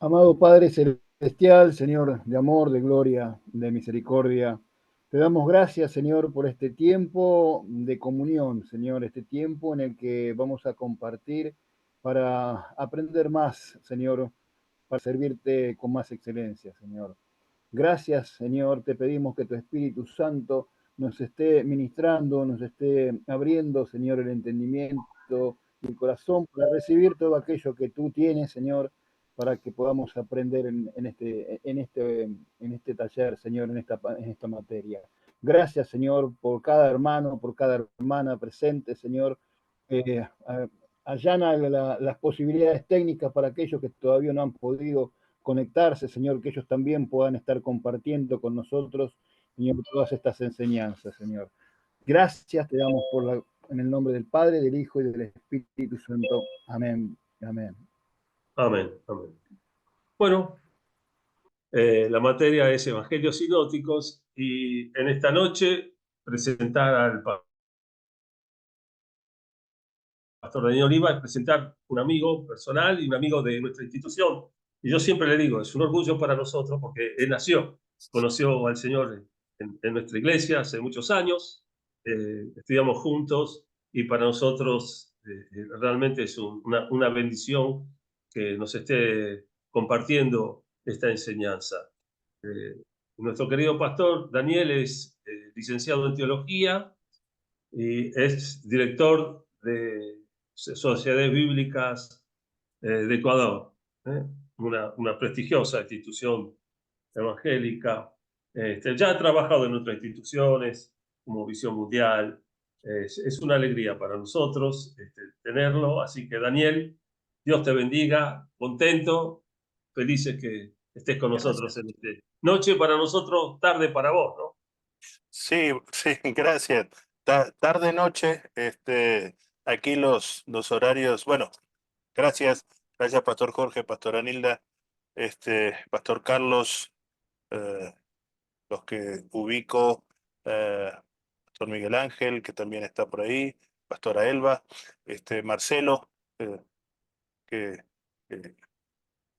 Amado Padre Celestial, Señor de amor, de gloria, de misericordia, te damos gracias, Señor, por este tiempo de comunión, Señor, este tiempo en el que vamos a compartir para aprender más, Señor, para servirte con más excelencia, Señor. Gracias, Señor, te pedimos que tu Espíritu Santo nos esté ministrando, nos esté abriendo, Señor, el entendimiento y el corazón para recibir todo aquello que tú tienes, Señor, para que podamos aprender en este taller, Señor, en esta materia. Gracias, Señor, por cada hermano, por cada hermana presente, Señor. Eh, Allana las posibilidades técnicas para aquellos que todavía no han podido conectarse, Señor, que ellos también puedan estar compartiendo con nosotros, Señor, todas estas enseñanzas, Señor. Gracias te damos en el nombre del Padre, del Hijo y del Espíritu Santo. Amén. Amén. Amén, amén. Bueno, la materia es Evangelios Sinópticos y en esta noche presentar al pastor Daniel Oliva es presentar un amigo personal y un amigo de nuestra institución. Y yo siempre le digo, es un orgullo para nosotros porque él conoció al Señor en nuestra iglesia hace muchos años, estudiamos juntos y para nosotros realmente es una bendición que nos esté compartiendo esta enseñanza. Nuestro querido pastor Daniel es licenciado en teología y es director de Sociedades Bíblicas de Ecuador, ¿eh? Una prestigiosa institución evangélica. Ya ha trabajado en otras instituciones como Visión Mundial. Es una alegría para nosotros tenerlo. Así que Daniel, Dios te bendiga, contento, felices que estés con nosotros Gracias. en esta noche para nosotros, tarde para vos, ¿no? Sí, sí, gracias. Tarde, noche, aquí los horarios, bueno, gracias, gracias Pastor Jorge, Pastor Anilda, Pastor Carlos, eh, los que ubico, Pastor Miguel Ángel, que también está por ahí, Pastora Elba, Marcelo, eh, que, que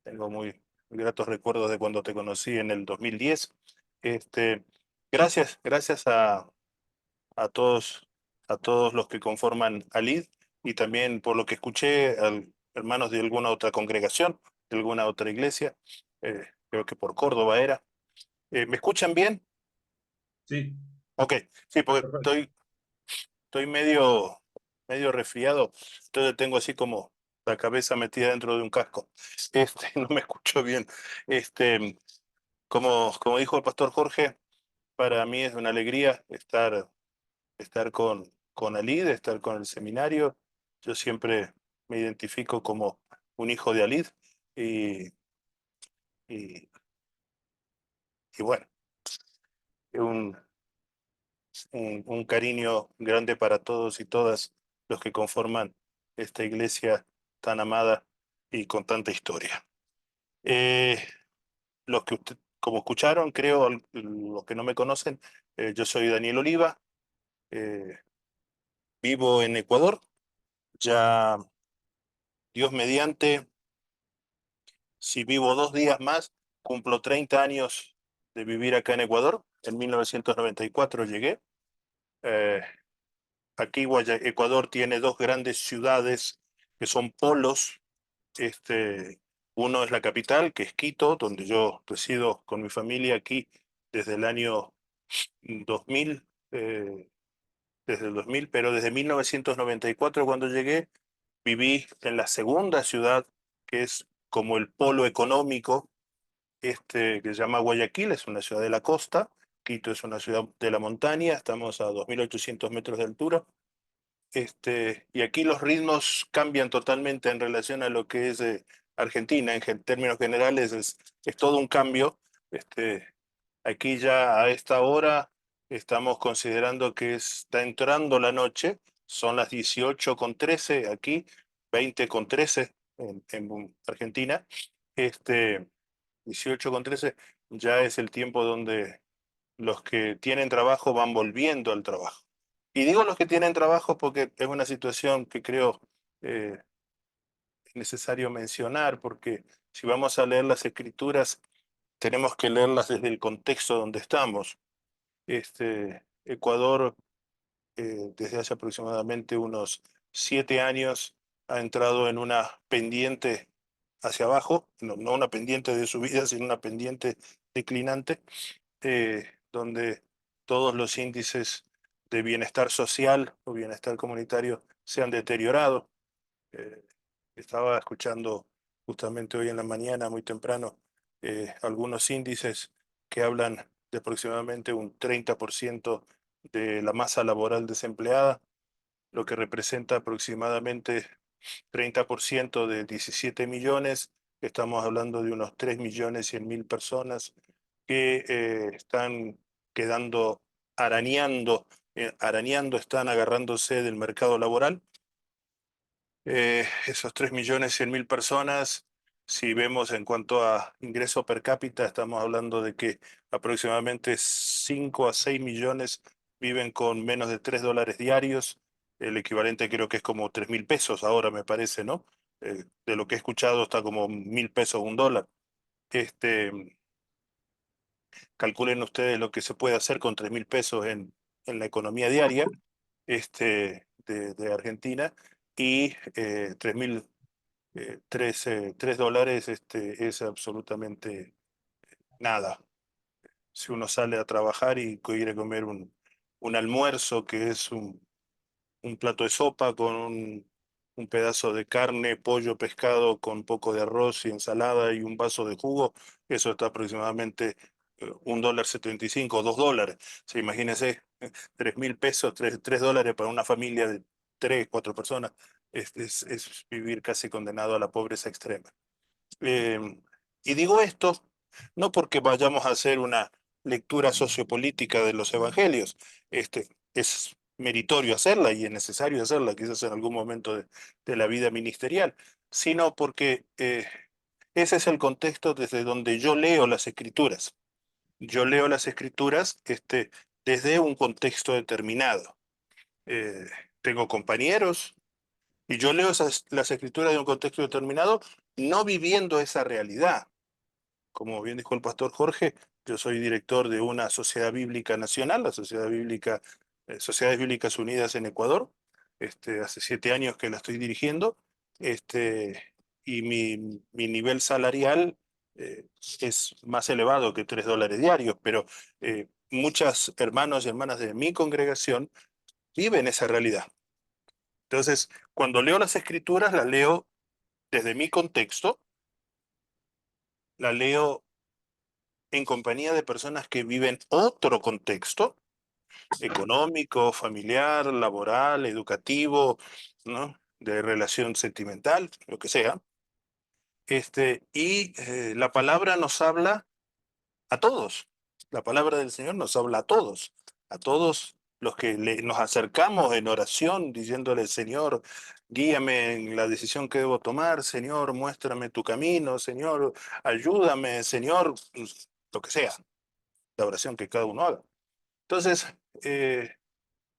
tengo muy gratos recuerdos de cuando te conocí en el 2010. Este, gracias a todos los que conforman ALID y también por lo que escuché, hermanos de alguna otra congregación, de alguna otra iglesia, creo que por Córdoba era. ¿Me escuchan bien? Sí, Ok, sí, porque perfecto. estoy medio resfriado, entonces tengo así como la cabeza metida dentro de un casco. No me escucho bien. Este, como dijo el pastor Jorge, para mí es una alegría estar con Alid, estar con el seminario. Yo siempre me identifico como un hijo de Alid y, y, y bueno, un, un cariño grande para todos y todas los que conforman esta iglesia tan amada y con tanta historia. Eh, los que usted, como escucharon, creo, los que no me conocen, yo soy Daniel Oliva, eh, vivo en Ecuador, ya Dios mediante. Si vivo 2 días más, cumplo 30 años de vivir acá en Ecuador. En 1994 llegué. Eh, Aquí Ecuador tiene dos grandes ciudades que son polos. Uno es la capital, que es Quito, donde yo resido con mi familia aquí desde el año 2000, desde el 2000, pero desde 1994 cuando llegué, viví en la segunda ciudad, que es como el polo económico que se llama Guayaquil, es una ciudad de la costa. Quito es una ciudad de la montaña, estamos a 2.800 metros de altura. Y aquí los ritmos cambian totalmente en relación a lo que es Argentina. Términos generales es todo un cambio. Aquí ya a esta hora estamos considerando que está entrando la noche, son las 18:13 aquí, 20:13 en Argentina. Este, 18:13 ya es el tiempo donde los que tienen trabajo van volviendo al trabajo. Y digo los que tienen trabajo porque es una situación que creo es necesario mencionar, porque si vamos a leer las Escrituras, tenemos que leerlas desde el contexto donde estamos. Ecuador, desde hace aproximadamente unos 7 años, ha entrado en una pendiente hacia abajo, no una pendiente de subida, sino una pendiente declinante, donde todos los índices de bienestar social o bienestar comunitario se han deteriorado. Eh, Estaba escuchando justamente hoy en la mañana, muy temprano, algunos índices que hablan de aproximadamente un 30% de la masa laboral desempleada, lo que representa aproximadamente 30% de 17 millones. Estamos hablando de unos 3.100.000 personas que están quedando arañando, están agarrándose del mercado laboral. Esos 3.100.000 personas, si vemos en cuanto a ingreso per cápita, estamos hablando de que aproximadamente 5 a 6 millones viven con menos de $3 diarios. El equivalente creo que es como 3.000 pesos ahora, me parece, ¿no? De lo que he escuchado está como 1.000 pesos, $1. Este, Calculen ustedes lo que se puede hacer con 3.000 pesos en la economía diaria de Argentina, y 3.000 $3 es absolutamente nada. Si uno sale a trabajar y quiere comer un almuerzo, que es un plato de sopa con un pedazo de carne, pollo, pescado, con poco de arroz y ensalada y un vaso de jugo, eso está aproximadamente $1.75, $2. O sea, imagínense, 3.000 pesos, $3 para una familia de 3, 4 personas, es vivir casi condenado a la pobreza extrema. Y digo esto no porque vayamos a hacer una lectura sociopolítica de los evangelios. Es meritorio hacerla y es necesario hacerla, quizás en algún momento de la vida ministerial, sino porque ese es el contexto desde donde yo leo las Escrituras. Yo leo las Escrituras desde un contexto determinado. Eh, Tengo compañeros y yo leo las Escrituras de un contexto determinado, no viviendo esa realidad. Como bien dijo el pastor Jorge, yo soy director de una sociedad bíblica nacional, la Sociedades Bíblicas Unidas en Ecuador. Hace 7 años que la estoy dirigiendo, y mi nivel salarial es más elevado que $3 diarios, pero muchas hermanos y hermanas de mi congregación viven esa realidad. Entonces, cuando leo las Escrituras, las leo desde mi contexto, la leo en compañía de personas que viven otro contexto económico, familiar, laboral, educativo, ¿no? De relación sentimental, lo que sea. La palabra nos habla a todos. La palabra del Señor nos habla a todos los que nos acercamos en oración diciéndole: Señor, guíame en la decisión que debo tomar, Señor, muéstrame tu camino, Señor, ayúdame, Señor, lo que sea, la oración que cada uno haga. Entonces,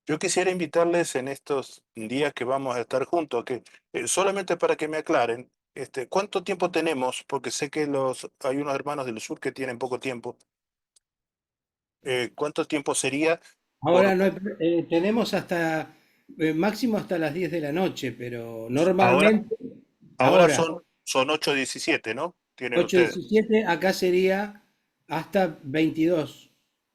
yo quisiera invitarles en estos días que vamos a estar juntos, que solamente para que me aclaren, ¿cuánto tiempo tenemos? Porque sé que hay unos hermanos del sur que tienen poco tiempo. ¿Cuánto tiempo sería? Ahora Por, no hay tenemos hasta máximo hasta las 10 de la noche, pero ahora normalmente ahora ahora son 8:17, ¿no? Tienen ustedes 8:17, acá sería hasta 22,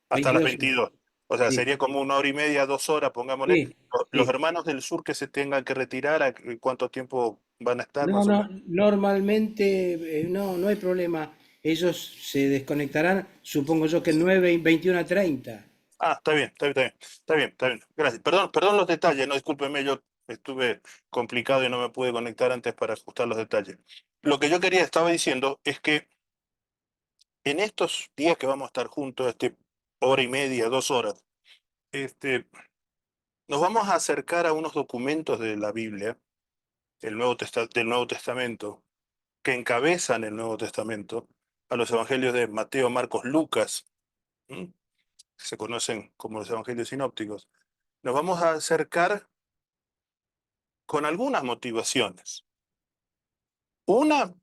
hasta las 22. 22. O sea, Sí, sería como 1 hora y media, 2 horas, pongámosle. sí, Los sí. hermanos del sur que se tengan que retirar, ¿cuánto tiempo van a estar No, más o no, menos? normalmente no hay problema. Ellos se desconectarán, supongo yo que 9 y 21:30. Ah, está bien, está bien, está bien, está bien. Gracias. Perdón los detalles, no, discúlpeme, yo estuve complicado y no me pude conectar antes para ajustar los detalles. Lo que yo estaba diciendo es que en estos días que vamos a estar juntos, 1 hora y media, 2 horas, nos vamos a acercar a unos documentos de la Biblia, del Nuevo Testamento, que encabezan el Nuevo Testamento, a los evangelios de Mateo, Marcos, Lucas, ¿m? Que se conocen como los evangelios sinópticos. Nos vamos a acercar con algunas motivaciones. Una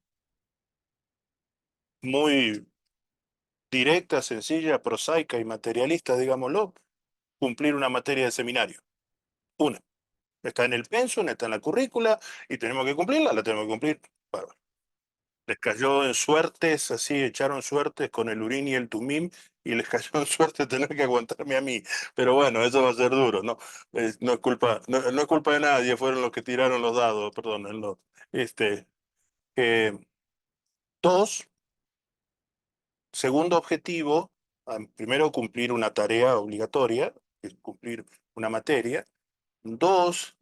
muy directa, sencilla, prosaica y materialista, digámoslo, cumplir una materia de seminario. Una. Está en el pensum, está en la currícula y tenemos que cumplirla, la tenemos que cumplir. Bárbaro. Les cayó en suertes, así echaron suertes con el Urín y el Tumim y les cayó en suerte tener que aguantarme a mí. Pero bueno, eso va a ser duro, ¿no? No es culpa, no es culpa de nadie, fueron los que tiraron los dados, perdón, este, eh, dos, segundo objetivo, primero cumplir una tarea obligatoria, que es cumplir una materia. Dos,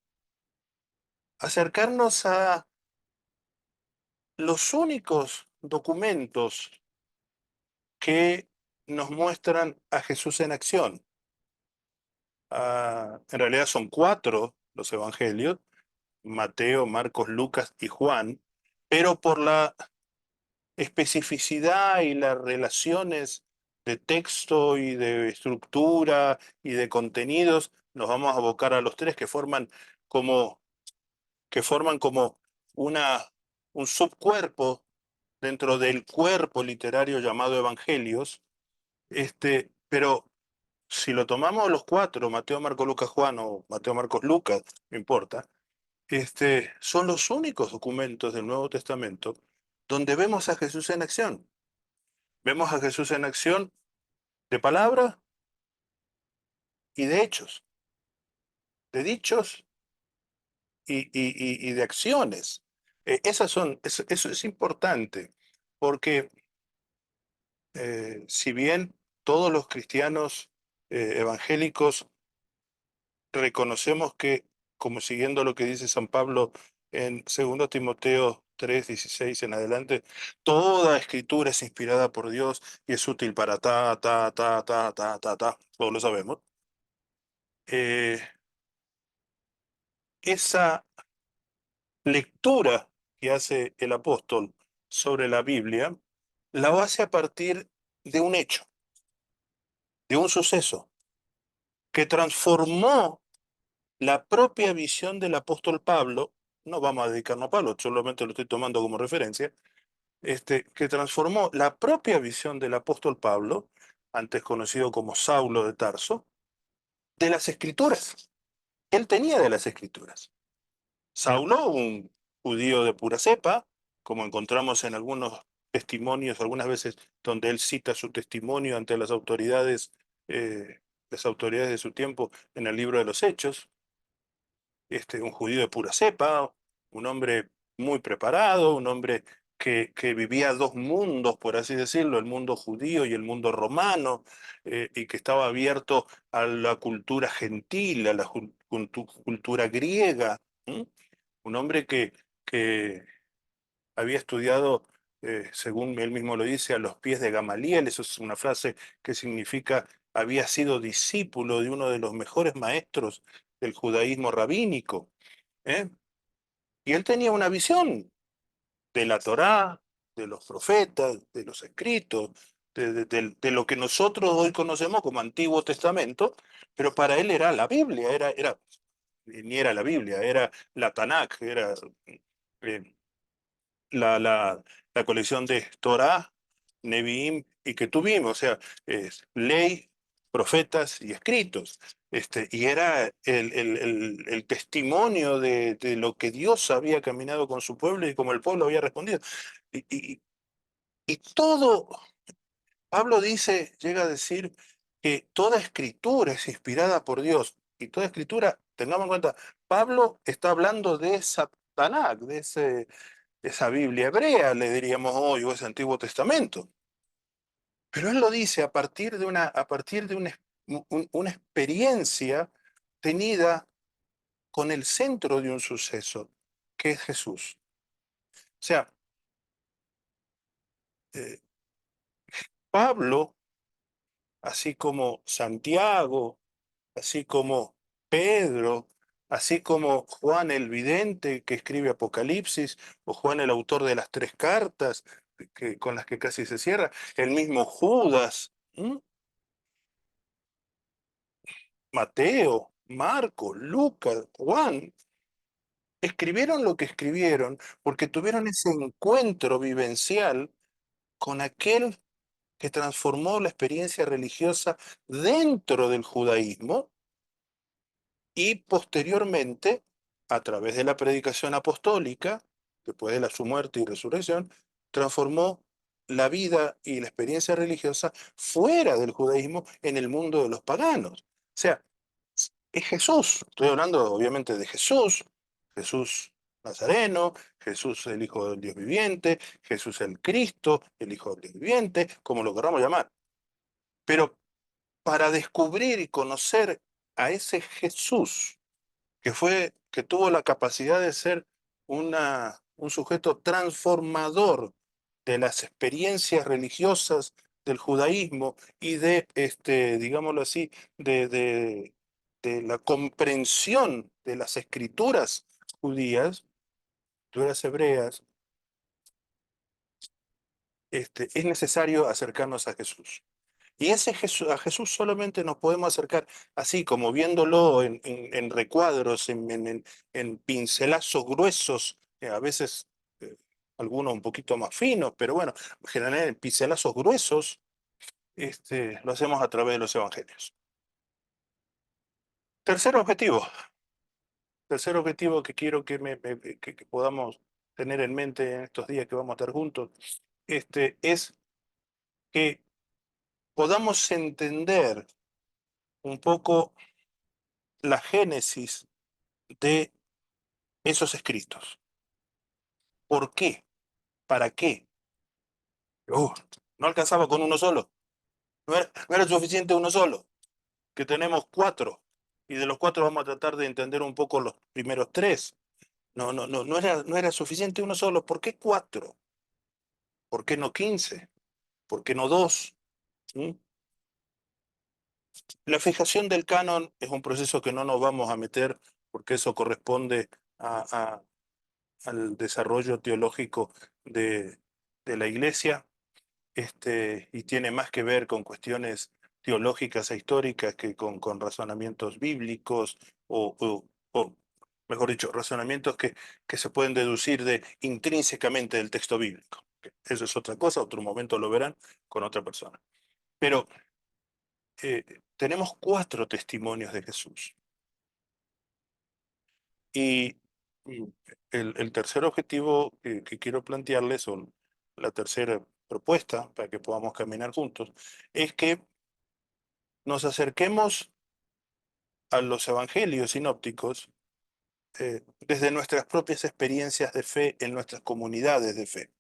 acercarnos a los únicos documentos que nos muestran a Jesús en acción. En realidad son 4 los evangelios: Mateo, Marcos, Lucas y Juan, pero por la especificidad y las relaciones de texto y de estructura y de contenidos, nos vamos a abocar a los 3 como, que forman como un subcuerpo dentro del cuerpo literario llamado Evangelios. Pero si lo tomamos los 4, Mateo, Marcos, Lucas, Juan, o Mateo, Marcos, Lucas, no importa, son los únicos documentos del Nuevo Testamento donde vemos a Jesús en acción. Vemos a Jesús en acción de palabra y de hechos, de dichos y de acciones. Eso es importante, porque si bien todos los cristianos evangélicos reconocemos que, como siguiendo lo que dice San Pablo en 2 Timoteo 3:16 en adelante, toda escritura es inspirada por Dios y es útil para todos lo sabemos. Esa lectura que hace el apóstol sobre la Biblia, la hace a partir de un hecho, de un suceso, que transformó la propia visión del apóstol Pablo. No vamos a dedicarnos a Pablo, solamente lo estoy tomando como referencia. Que transformó la propia visión del apóstol Pablo, antes conocido como Saulo de Tarso, de las escrituras. Él tenía de las escrituras. Saulo, un judío de pura cepa, como encontramos en algunos testimonios, algunas veces donde él cita su testimonio ante las autoridades de su tiempo en el libro de los Hechos. Un judío de pura cepa, un hombre muy preparado, un hombre que vivía 2 mundos, por así decirlo, el mundo judío y el mundo romano, y que estaba abierto a la cultura gentil, a la cultura griega. Un hombre que había estudiado, según él mismo lo dice, a los pies de Gamaliel. Eso es una frase que significa había sido discípulo de uno de los mejores maestros del judaísmo rabínico. ¿eh? Y él tenía una visión de la Torá, de los profetas, de los escritos, de lo que nosotros hoy conocemos como Antiguo Testamento, pero para él era la Biblia, ni era la Biblia, era la Tanakh, era eh, la colección de Torá, Nevi'im y Ketuvim, o sea, ley, profetas y escritos. Y era el testimonio de lo que Dios había caminado con su pueblo y cómo el pueblo había respondido. Y, y- y todo, Pablo llega a decir que toda escritura es inspirada por Dios. Y toda escritura, tengamos en cuenta, Pablo está hablando de esa Tanakh, esa Biblia hebrea, le diríamos hoy, o ese Antiguo Testamento. Pero él lo dice a partir de una experiencia tenida con el centro de un suceso, que es Jesús. O sea, eh, Pablo, así como Santiago, así como Pedro, así como Juan el vidente que escribe Apocalipsis, o Juan el autor de las 3 cartas con las que casi se cierra, el mismo Judas, Mateo, Marcos, Lucas, Juan, escribieron lo que escribieron porque tuvieron ese encuentro vivencial con aquel que transformó la experiencia religiosa dentro del judaísmo y posteriormente, a través de la predicación apostólica, después de su muerte y resurrección, transformó la vida y la experiencia religiosa fuera del judaísmo en el mundo de los paganos. O sea, es Jesús, estoy hablando obviamente de Jesús, Jesús Nazareno, Jesús el Hijo del Dios viviente, Jesús el Cristo, el Hijo del Dios viviente, como lo queramos llamar. Pero para descubrir y conocer a ese Jesús que tuvo la capacidad de ser un sujeto transformador de las experiencias religiosas del judaísmo y de, digámoslo así, de la comprensión de las escrituras judías, escrituras hebreas, es necesario acercarnos a Jesús. Y ese Jesús, a Jesús solamente nos podemos acercar así, como viéndolo en recuadros, en pincelazos gruesos, a veces algunos un poquito más finos, pero bueno, en general en pincelazos gruesos, lo hacemos a través de los evangelios. Tercer objetivo que quiero que podamos tener en mente en estos días que vamos a estar juntos, es que podamos entender un poco la génesis de esos escritos. ¿Por qué? ¿Para qué? No alcanzaba con uno solo. No era suficiente uno solo, que tenemos 4. Y de los 4 vamos a tratar de entender un poco los primeros 3. No era suficiente uno solo. ¿Por qué 4? ¿Por qué no 15? ¿Por qué no 2? ¿Mm? La fijación del canon es un proceso que no nos vamos a meter porque eso corresponde al desarrollo teológico de la Iglesia. Y tiene más que ver con cuestiones teológicas e históricas que con razonamientos bíblicos o, mejor dicho, razonamientos que se pueden deducir intrínsecamente del texto bíblico. Eso es otra cosa, otro momento lo verán con otra persona. Pero tenemos 4 testimonios de Jesús. Y el tercer objetivo que quiero plantearles, o la tercera propuesta para que podamos caminar juntos, es que nos acerquemos a los evangelios sinópticos desde nuestras propias experiencias de fe en nuestras comunidades de fe.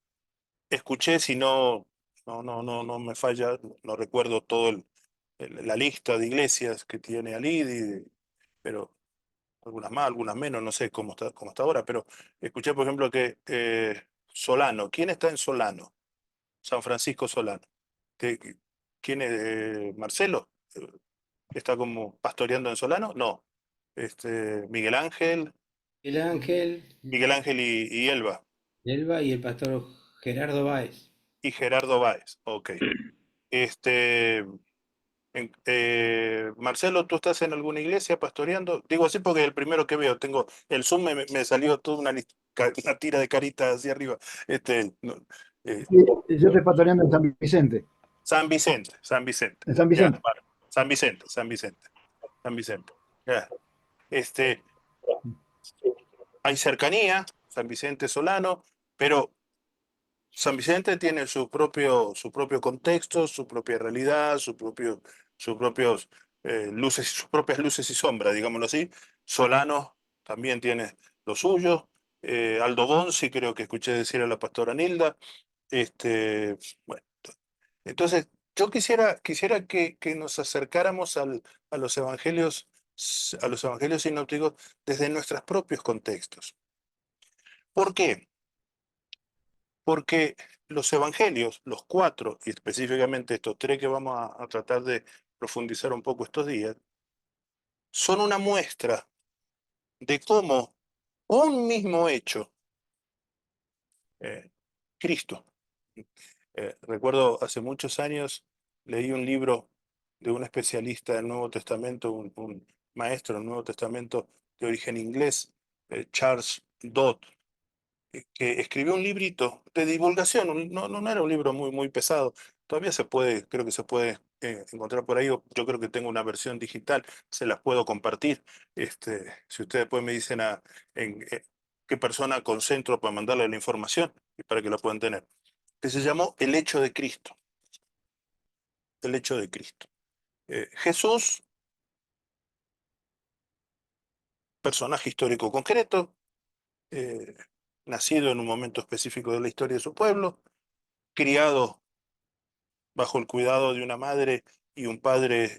Escuché, si no me falla, no recuerdo toda la lista de iglesias que tiene Alidi, pero algunas más, algunas menos, no sé cómo está ahora, pero escuché, por ejemplo, que Solano, ¿quién está en Solano? San Francisco Solano. ¿Quién es? ¿Marcelo? ¿Está como pastoreando en Solano? No. Miguel Ángel, El Ángel, Miguel Ángel y Elba. Elba y el pastor Gerardo Báez. Y Gerardo Báez. Ok. Marcelo, ¿tú estás en alguna iglesia pastoreando? Digo así porque es el primero que veo. Tengo el Zoom, me salió toda una tira de caritas hacia arriba. No, Sí, yo estoy pastoreando en San Vicente. San Vicente, San Vicente. En San Ya, Vicente. bueno, San Vicente, San Vicente, San Vicente. Ya. Hay cercanía, San Vicente Solano, pero San Vicente tiene su propio contexto, su propia realidad, sus propios sus propias luces y sombras, digámoslo así. Solano también tiene lo suyo. Aldo Bonzi, creo que escuché decir a la pastora Nilda. Bueno, entonces yo quisiera que nos acercáramos a los evangelios, a los evangelios sinópticos desde nuestros propios contextos. ¿Por qué? Porque los evangelios, los 4, y específicamente estos 3 que vamos a tratar de profundizar un poco estos días, son una muestra de cómo un mismo hecho, Cristo. Recuerdo hace muchos años leí un libro de un especialista del Nuevo Testamento, un maestro del Nuevo Testamento de origen inglés, Charles Dodd, que escribió un librito de divulgación, no era un libro muy pesado, todavía se puede, creo que se puede encontrar por ahí, yo creo que tengo una versión digital, se las puedo compartir. Si ustedes después me dicen qué persona concentro para mandarle la información y para que la puedan tener, que se llamó El hecho de Cristo. El hecho de Cristo. Jesús, personaje histórico concreto, eh, nacido en un momento específico de la historia de su pueblo, criado bajo el cuidado de una madre y un padre,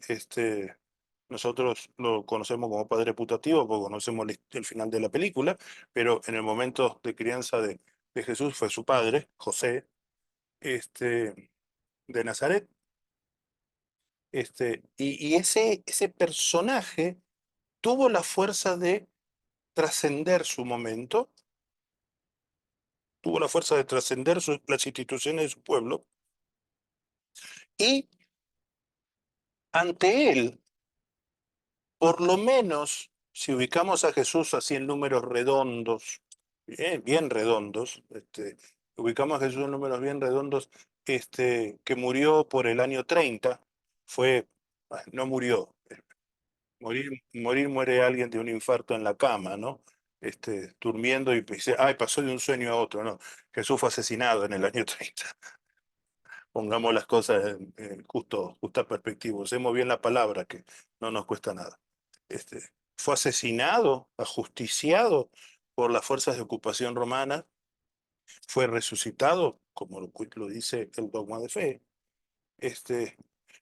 nosotros lo conocemos como padre putativo porque conocemos el final de la película, pero en el momento de crianza de Jesús fue su padre, José, de Nazaret. Y ese personaje tuvo la fuerza de trascender su momento, tuvo la fuerza de trascender las instituciones de su pueblo, y ante él, por lo menos, si ubicamos a Jesús así en números redondos, bien redondos, ubicamos a Jesús en números bien redondos, que murió por el año 30, no murió, muere alguien de un infarto en la cama, ¿no? Durmiendo y dice, ay, pasó de un sueño a otro, ¿no? Jesús fue asesinado en el año 30. Pongamos las cosas en justa perspectiva, usemos bien la palabra, que no nos cuesta nada. Fue asesinado, ajusticiado por las fuerzas de ocupación romana, fue resucitado, como lo dice el dogma de fe.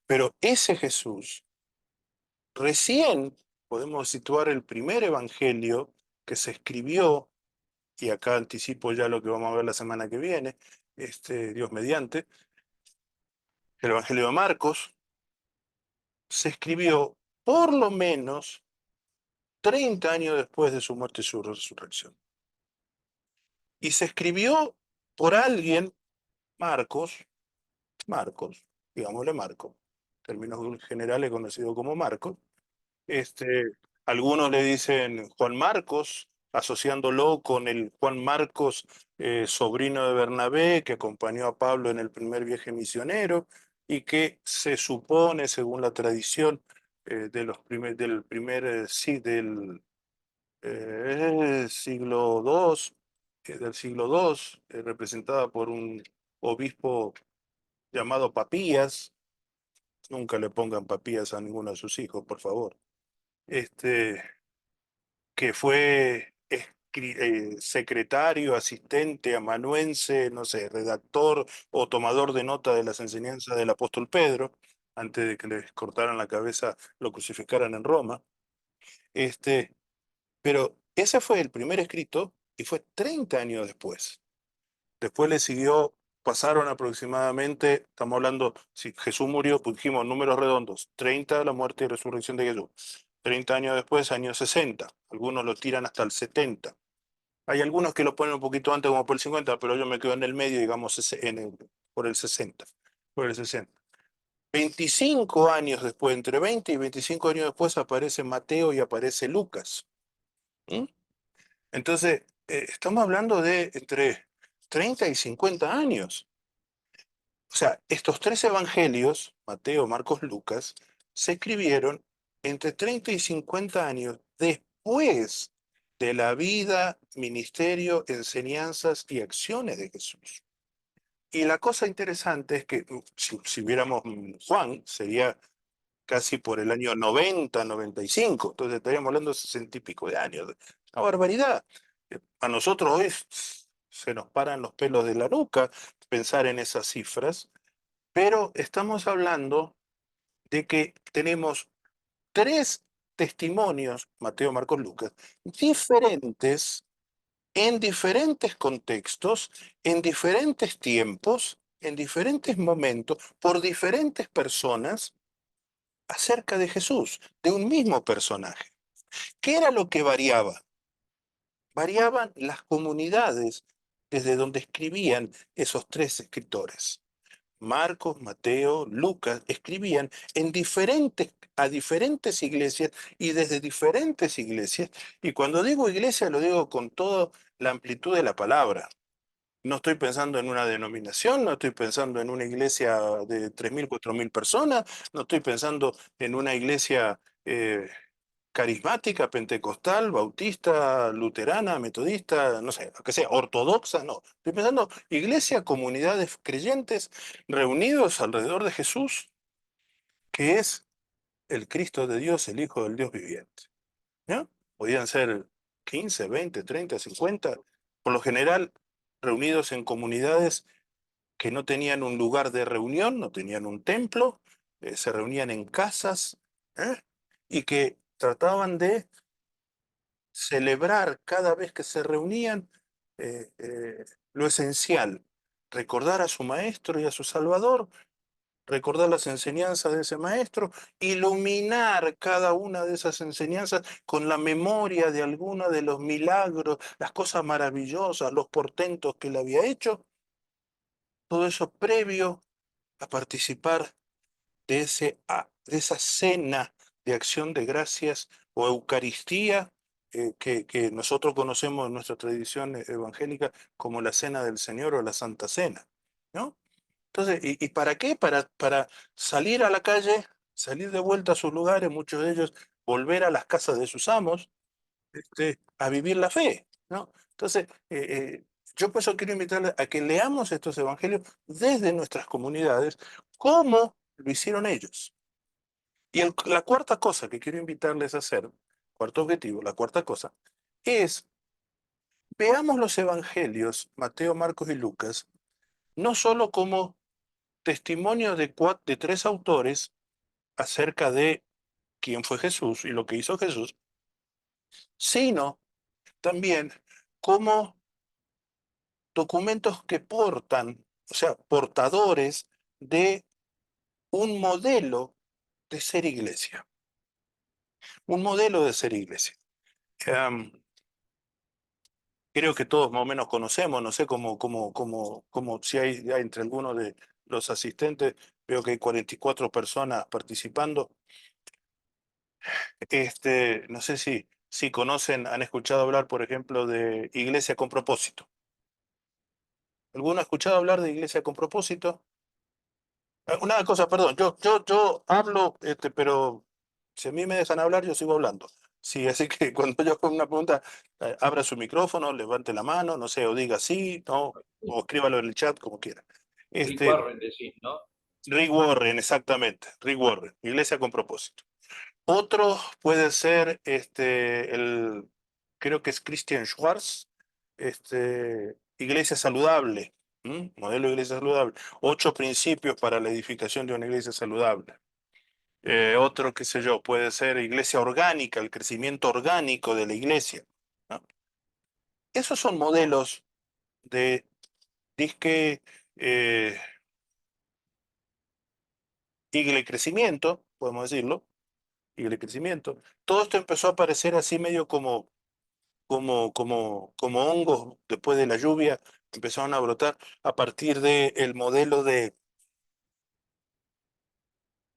Pero ese Jesús, recién podemos situar el primer evangelio que se escribió, y acá anticipo ya lo que vamos a ver la semana que viene, Dios mediante, el evangelio de Marcos, se escribió por lo menos 30 años después de su muerte y su resurrección. Y se escribió por alguien, Marcos, digámosle Marcos, en términos generales conocido como Marcos. Algunos le dicen Juan Marcos, asociándolo con el Juan Marcos, sobrino de Bernabé, que acompañó a Pablo en el primer viaje misionero y que se supone, según la tradición del siglo II, representada por un obispo llamado Papías. Nunca le pongan Papías a ninguno de sus hijos, por favor. Que fue secretario, asistente, amanuense, no sé, redactor o tomador de nota de las enseñanzas del apóstol Pedro, antes de que les cortaran la cabeza, lo crucificaran en Roma. Pero ese fue el primer escrito y fue 30 años después. Después le siguió, pasaron aproximadamente, estamos hablando, si Jesús murió, pues dijimos números redondos, 30 la muerte y resurrección de Jesús. 30 años después, años 60. Algunos lo tiran hasta el 70. Hay algunos que lo ponen un poquito antes, como por el 50, pero yo me quedo en el medio, digamos, por el 60. Por el 60. 25 años después, entre 20 y 25 años después, aparece Mateo y aparece Lucas. ¿Mm? Entonces, estamos hablando de entre 30 y 50 años. O sea, estos tres evangelios, Mateo, Marcos, Lucas, se escribieron entre 30 y 50 años después de la vida, ministerio, enseñanzas y acciones de Jesús. Y la cosa interesante es que si viéramos Juan, sería casi por el año 90, 95, entonces estaríamos hablando de 60 y pico de años. Una barbaridad. A nosotros hoy se nos paran los pelos de la nuca pensar en esas cifras, pero estamos hablando de que tenemos tres testimonios, Mateo, Marcos, Lucas, diferentes, en diferentes contextos, en diferentes tiempos, en diferentes momentos, por diferentes personas, acerca de Jesús, de un mismo personaje. ¿Qué era lo que variaba? Variaban las comunidades desde donde escribían esos tres escritores. Marcos, Mateo, Lucas escribían a diferentes iglesias y desde diferentes iglesias. Y cuando digo iglesia, lo digo con toda la amplitud de la palabra. No estoy pensando en una denominación, no estoy pensando en una iglesia de 3.000, 4.000 personas, no estoy pensando en una iglesia carismática, pentecostal, bautista, luterana, metodista, no sé, lo que sea, ortodoxa, no. Estoy pensando iglesia, comunidades creyentes reunidos alrededor de Jesús, que es el Cristo de Dios, el Hijo del Dios viviente. ¿No? Podían ser 15, 20, 30, 50, por lo general reunidos en comunidades que no tenían un lugar de reunión, no tenían un templo, se reunían en casas, ¿eh? Y que trataban de celebrar cada vez que se reunían lo esencial, recordar a su maestro y a su salvador, recordar las enseñanzas de ese maestro, iluminar cada una de esas enseñanzas con la memoria de alguno de los milagros, las cosas maravillosas, los portentos que él había hecho, todo eso previo a participar de esa cena de acción de gracias o Eucaristía que nosotros conocemos en nuestra tradición evangélica como la Cena del Señor o la Santa Cena, ¿no? Entonces, ¿y para qué? Para salir a la calle, salir de vuelta a sus lugares, muchos de ellos volver a las casas de sus amos, a vivir la fe, ¿no? Entonces, yo por eso quiero invitarles a que leamos estos evangelios desde nuestras comunidades, como lo hicieron ellos. Y la cuarta cosa que quiero invitarles a hacer, cuarto objetivo, la cuarta cosa, es veamos los evangelios, Mateo, Marcos y Lucas, no solo como testimonio de tres autores acerca de quién fue Jesús y lo que hizo Jesús, sino también como documentos que portan, o sea, portadores de un modelo de ser iglesia, un modelo de ser iglesia. Creo que todos más o menos conocemos, no sé cómo si hay entre algunos de los asistentes, veo que hay 44 personas participando. No sé si conocen, han escuchado hablar, por ejemplo, de Iglesia con Propósito. ¿Alguno ha escuchado hablar de Iglesia con Propósito? Una cosa, perdón, yo hablo, pero si a mí me dejan hablar, yo sigo hablando. Sí, así que cuando yo hago una pregunta, abra su micrófono, levante la mano, no sé, o diga sí, no, o escríbalo en el chat, como quiera. Rick Warren decís, ¿no? Rick Warren, exactamente, Rick Warren, Iglesia con Propósito. Otro puede ser, creo que es Christian Schwartz, Iglesia Saludable, modelo de iglesia saludable. 8 principios para la edificación de una iglesia saludable. Otro, qué sé yo, puede ser iglesia orgánica, el crecimiento orgánico de la iglesia, ¿no? Esos son modelos de disque crecimiento, podemos decirlo, crecimiento. Todo esto empezó a aparecer así medio como hongos después de la lluvia, empezaron a brotar a partir del modelo de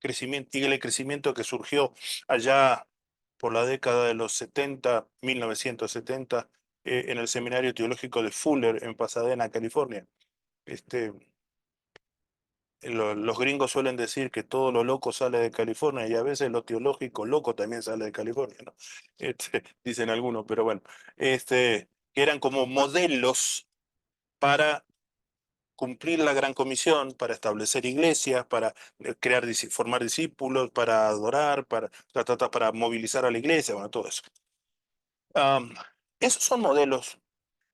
crecimiento, crecimiento que surgió allá por la década de los 70, 1970, en el Seminario Teológico de Fuller, en Pasadena, California. Los gringos suelen decir que todo lo loco sale de California y a veces lo teológico loco también sale de California, ¿no? Dicen algunos, pero bueno, que eran como modelos para cumplir la gran comisión, para establecer iglesias, para formar discípulos, para adorar, para movilizar a la iglesia, bueno, todo eso. Esos son modelos,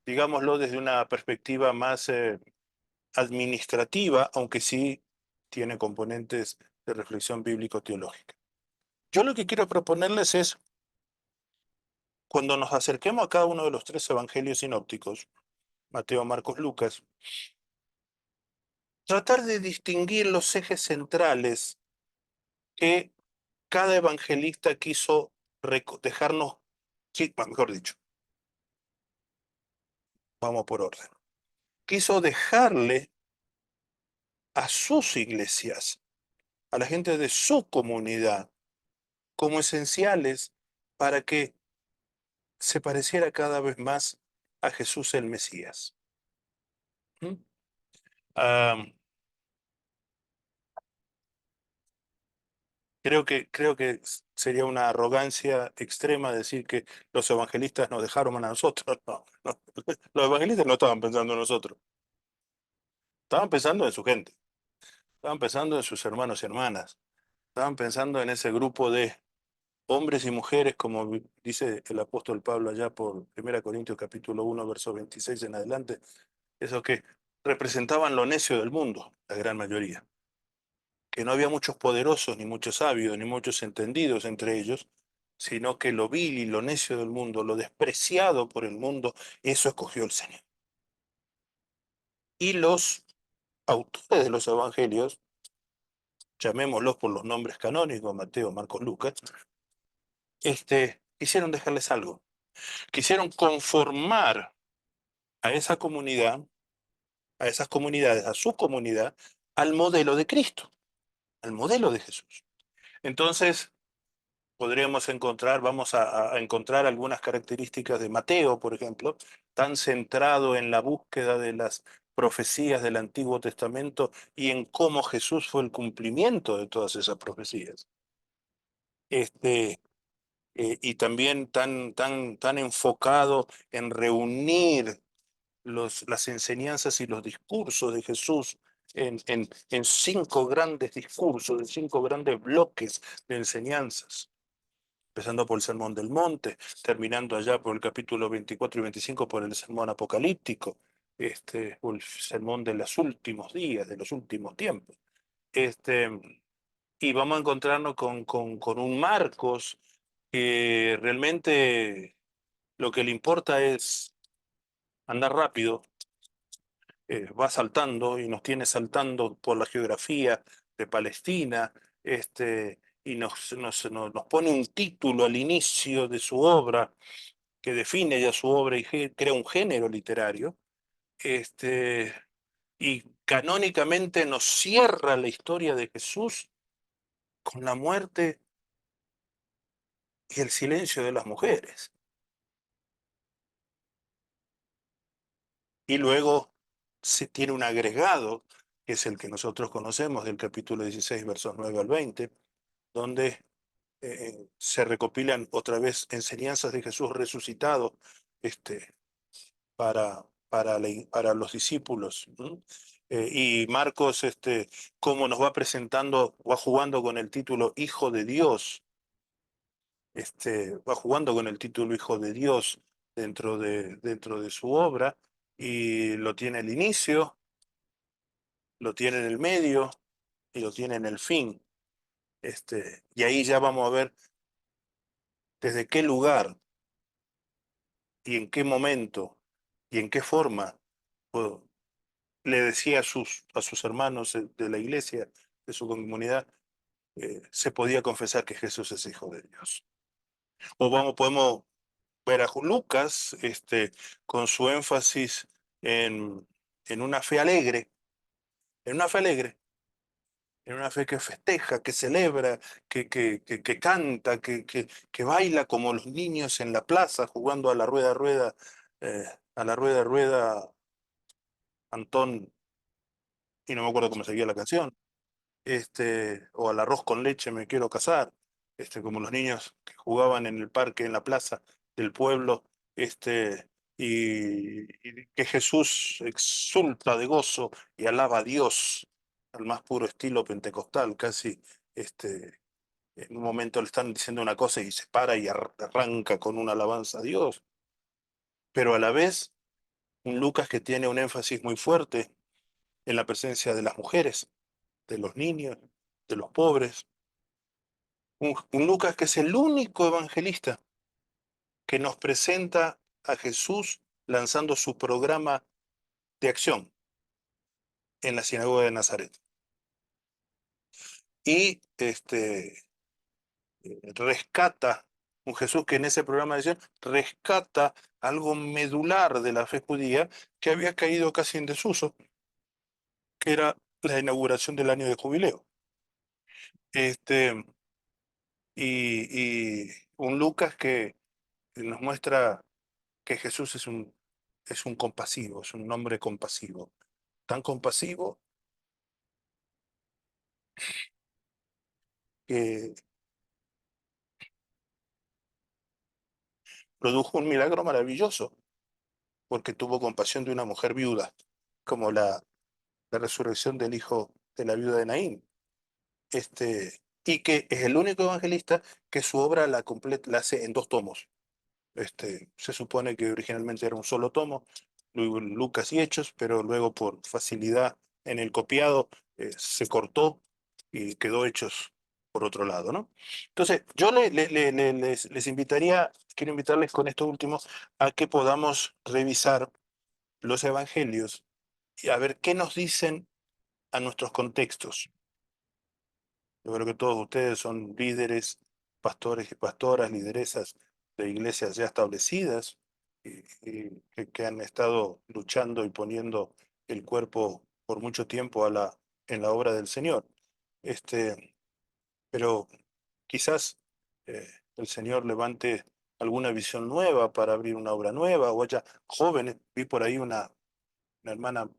digámoslo, desde una perspectiva más administrativa, aunque sí tiene componentes de reflexión bíblico-teológica. Yo lo que quiero proponerles es, cuando nos acerquemos a cada uno de los 3 evangelios sinópticos, Mateo, Marcos, Lucas, tratar de distinguir los ejes centrales que cada evangelista quiso dejarnos, sí, mejor dicho, vamos por orden, quiso dejarle a sus iglesias, a la gente de su comunidad, como esenciales para que se pareciera cada vez más a Jesús el Mesías. ¿Mm? Ah, creo que sería una arrogancia extrema decir que los evangelistas nos dejaron a nosotros. No, no. Los evangelistas no estaban pensando en nosotros, estaban pensando en su gente, estaban pensando en sus hermanos y hermanas, estaban pensando en ese grupo de hombres y mujeres, como dice el apóstol Pablo allá por 1 Corintios capítulo 1, verso 26 en adelante, esos que representaban lo necio del mundo, la gran mayoría, que no había muchos poderosos, ni muchos sabios, ni muchos entendidos entre ellos, sino que lo vil y lo necio del mundo, lo despreciado por el mundo, eso escogió el Señor. Y los autores de los evangelios, llamémoslos por los nombres canónicos, Mateo, Marcos, Lucas, quisieron dejarles algo. Quisieron conformar a esa comunidad, a esas comunidades, a su comunidad, al modelo de Cristo, al modelo de Jesús. Entonces, podríamos encontrar, vamos a encontrar algunas características de Mateo, por ejemplo, tan centrado en la búsqueda de las profecías del Antiguo Testamento y en cómo Jesús fue el cumplimiento de todas esas profecías. Y también tan enfocado en reunir las enseñanzas y los discursos de Jesús en 5 grandes discursos, en 5 grandes bloques de enseñanzas, empezando por el Sermón del Monte, terminando allá por el capítulo 24 y 25 por el Sermón Apocalíptico, o el Sermón de los últimos días, de los últimos tiempos. Y vamos a encontrarnos con un Marcos que realmente lo que le importa es andar rápido, va saltando y nos tiene saltando por la geografía de Palestina, y nos pone un título al inicio de su obra que define ya su obra y crea un género literario, y canónicamente nos cierra la historia de Jesús con la muerte y el silencio de las mujeres. Y luego se tiene un agregado, que es el que nosotros conocemos del capítulo 16, versos 9 al 20, donde se recopilan otra vez enseñanzas de Jesús resucitado para los discípulos. Y Marcos, cómo nos va presentando, va jugando con el título Hijo de Dios, va jugando con el título Hijo de Dios dentro de su obra, y lo tiene al inicio, lo tiene en el medio y lo tiene en el fin. Y ahí ya vamos a ver desde qué lugar y en qué momento y en qué forma pues, le decía a sus hermanos de la iglesia, de su comunidad, se podía confesar que Jesús es Hijo de Dios. O podemos ver a Lucas con su énfasis en una fe alegre, en una fe alegre, en una fe que festeja, que celebra, que canta, que baila como los niños en la plaza jugando a la rueda, rueda, a la rueda, rueda, Antón, y no me acuerdo cómo seguía la canción, o al arroz con leche me quiero casar, como los niños que jugaban en el parque, en la plaza del pueblo, y que Jesús exulta de gozo y alaba a Dios al más puro estilo pentecostal, casi en un momento le están diciendo una cosa y se para y arranca con una alabanza a Dios, pero a la vez un Lucas que tiene un énfasis muy fuerte en la presencia de las mujeres, de los niños, de los pobres. Un Lucas que es el único evangelista que nos presenta a Jesús lanzando su programa de acción en la sinagoga de Nazaret. Y rescata, un Jesús que en ese programa de acción rescata algo medular de la fe judía que había caído casi en desuso, que era la inauguración del año de jubileo. Y un Lucas que nos muestra que Jesús es un compasivo, es un hombre compasivo, tan compasivo que produjo un milagro maravilloso, porque tuvo compasión de una mujer viuda, como la resurrección del hijo de la viuda de Naín. Y que es el único evangelista que su obra la hace en 2 tomos. Se supone que originalmente era un solo tomo, luego Lucas y Hechos, pero luego por facilidad en el copiado se cortó y quedó Hechos por otro lado, ¿no? Entonces, yo les invitaría, quiero invitarles con esto último, a que podamos revisar los evangelios y a ver qué nos dicen a nuestros contextos. Yo creo que todos ustedes son líderes, pastores y pastoras, lideresas de iglesias ya establecidas y que han estado luchando y poniendo el cuerpo por mucho tiempo en la obra del Señor. Pero quizás el Señor levante alguna visión nueva para abrir una obra nueva, o haya jóvenes. Vi por ahí una hermana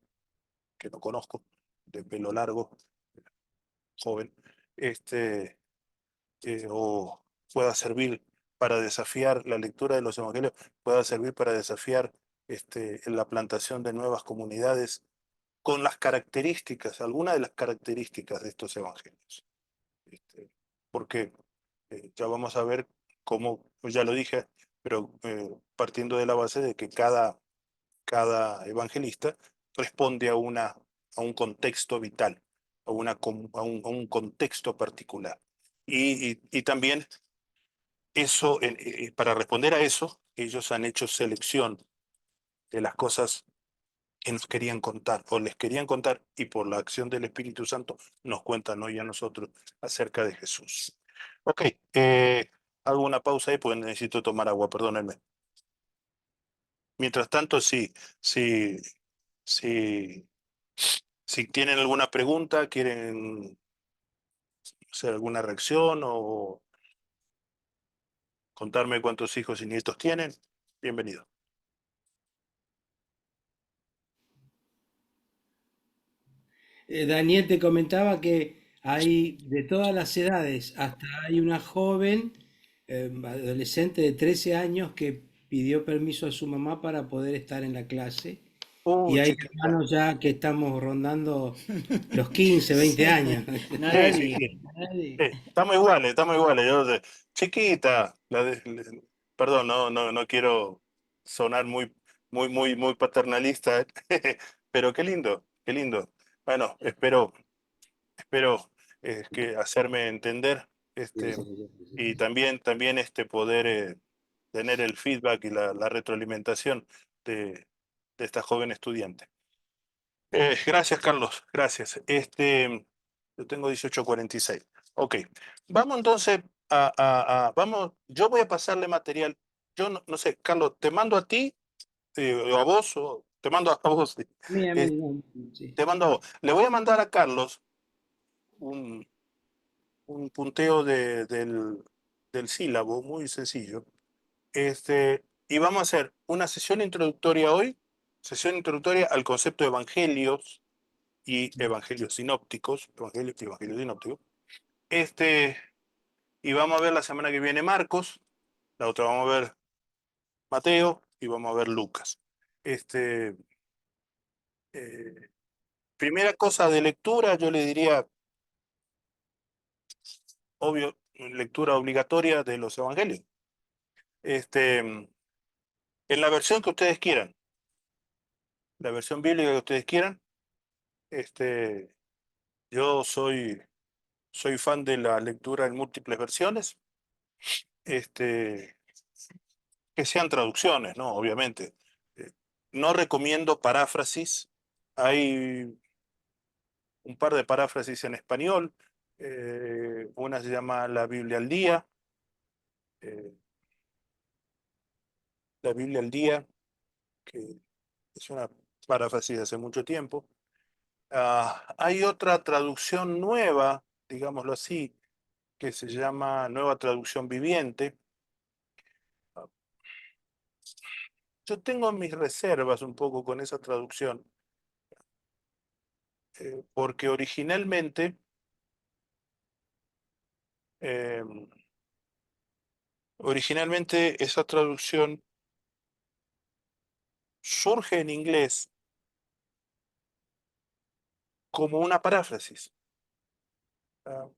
que no conozco, de pelo largo, joven, o pueda servir para desafiar la lectura de los evangelios, pueda servir para desafiar en la plantación de nuevas comunidades con las características, algunas de las características de estos evangelios. Porque ya vamos a ver cómo, pues ya lo dije, pero partiendo de la base de que cada evangelista responde a un contexto vital, a un contexto particular. Y también eso, para responder a eso, ellos han hecho selección de las cosas que nos querían contar, o les querían contar, y por la acción del Espíritu Santo nos cuentan hoy a nosotros acerca de Jesús. Ok, hago una pausa ahí porque necesito tomar agua, perdónenme. Mientras tanto, sí, sí, si tienen alguna pregunta, quieren hacer alguna reacción o contarme cuántos hijos y nietos tienen, bienvenido. Daniel te comentaba que hay de todas las edades, hasta hay una joven, adolescente de 13 años que pidió permiso a su mamá para poder estar en la clase. Y hay Chiquita. hermanos ya que estamos rondando los 15, 20 años. Sí, sí, sí. Estamos iguales. Chiquita, perdón, no quiero sonar muy paternalista, pero qué lindo, qué lindo. Bueno, espero que hacerme entender, Sí, sí, sí, y sí. también poder tener el feedback y la retroalimentación de esta joven estudiante. Gracias, Carlos, gracias. Yo tengo 18:46. Ok, vamos entonces vamos, yo voy a pasarle material. Yo no sé, Carlos, te mando a ti, o a vos, o te mando a vos. Mira, eh, sí. Te mando a vos. Le voy a mandar a Carlos un, un punteo del sílabo muy sencillo. Y vamos a hacer una sesión introductoria hoy, sesión introductoria al concepto de evangelios y evangelios sinópticos, evangelios y evangelios sinópticos. Y vamos a ver la semana que viene Marcos, la otra vamos a ver Mateo y vamos a ver Lucas. Eh, Primera cosa de lectura, yo le diría, obvio, lectura obligatoria de los evangelios. En la versión que ustedes quieran, la versión bíblica que ustedes quieran. Este, yo soy fan de la lectura en múltiples versiones, que sean traducciones, ¿no? Obviamente. Eh, no recomiendo paráfrasis. Hay un par de paráfrasis en español. Una se llama La Biblia al Día. eh, La Biblia al Día, que es una paráfrasis de hace mucho tiempo. Hay otra traducción nueva, digámoslo así, que se llama Nueva Traducción Viviente. Yo tengo mis reservas un poco con esa traducción, porque eh, originalmente esa traducción surge en inglés como una paráfrasis. Ah,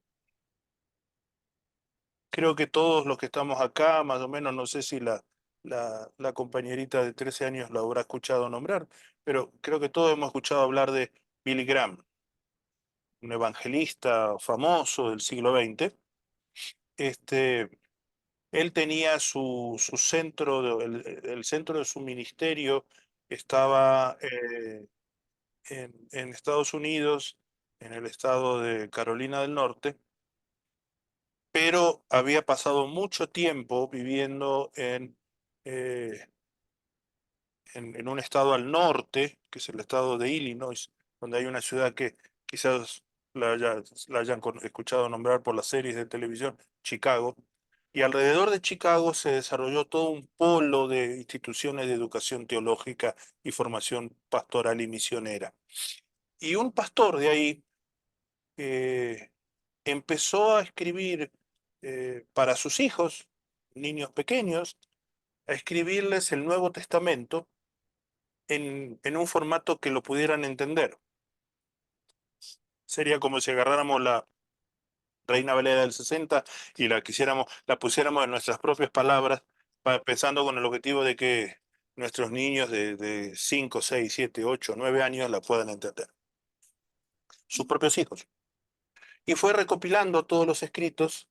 Creo que todos los que estamos acá, más o menos, no sé si la compañerita de 13 años la habrá escuchado nombrar, pero creo que todos hemos escuchado hablar de Billy Graham, un evangelista famoso del siglo XX. Él tenía su centro, el centro de su ministerio estaba en Estados Unidos, en el estado de Carolina del Norte, pero había pasado mucho tiempo viviendo eh, en un estado al norte, que es el estado de Illinois, donde hay una ciudad que quizás la hayan escuchado nombrar por las series de televisión, Chicago. Y alrededor de Chicago se desarrolló todo un polo de instituciones de educación teológica y formación pastoral y misionera. Y un pastor de ahí eh, empezó a escribir para sus hijos, niños pequeños, a escribirles el Nuevo Testamento en un formato que lo pudieran entender. Sería como si agarráramos la Reina Valera del 60 y la pusiéramos en nuestras propias palabras, pensando con el objetivo de que nuestros niños de 5, 6, 7, 8, 9 años la puedan entender. Sus propios hijos. Y fue recopilando todos los escritos,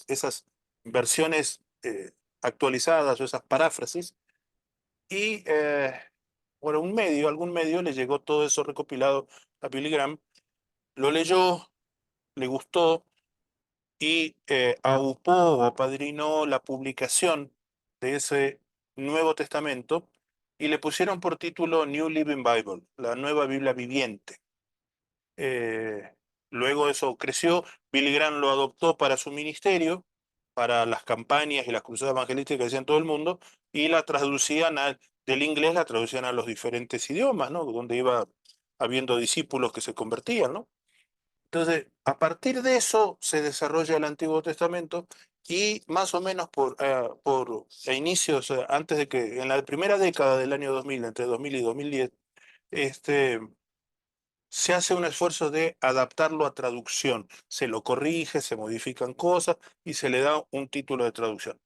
esas versiones actualizadas o esas paráfrasis, y por algún medio le llegó todo eso recopilado a Billy Graham, lo leyó, le gustó y aupó o apadrinó la publicación de ese Nuevo Testamento y le pusieron por título New Living Bible, la Nueva Biblia Viviente. Eh, Luego eso creció, Billy Graham lo adoptó para su ministerio, para las campañas y las cruzadas evangelísticas que hacía en todo el mundo, y del inglés la traducían a los diferentes idiomas, ¿no? Donde iba habiendo discípulos que se convertían, ¿no? Entonces, a partir de eso se desarrolla el Antiguo Testamento y más o menos por inicios, antes de que, en la primera década del año 2000, entre 2000 y 2010, se hace un esfuerzo de adaptarlo a traducción. Se lo corrige, se modifican cosas y se le da un título de traducción.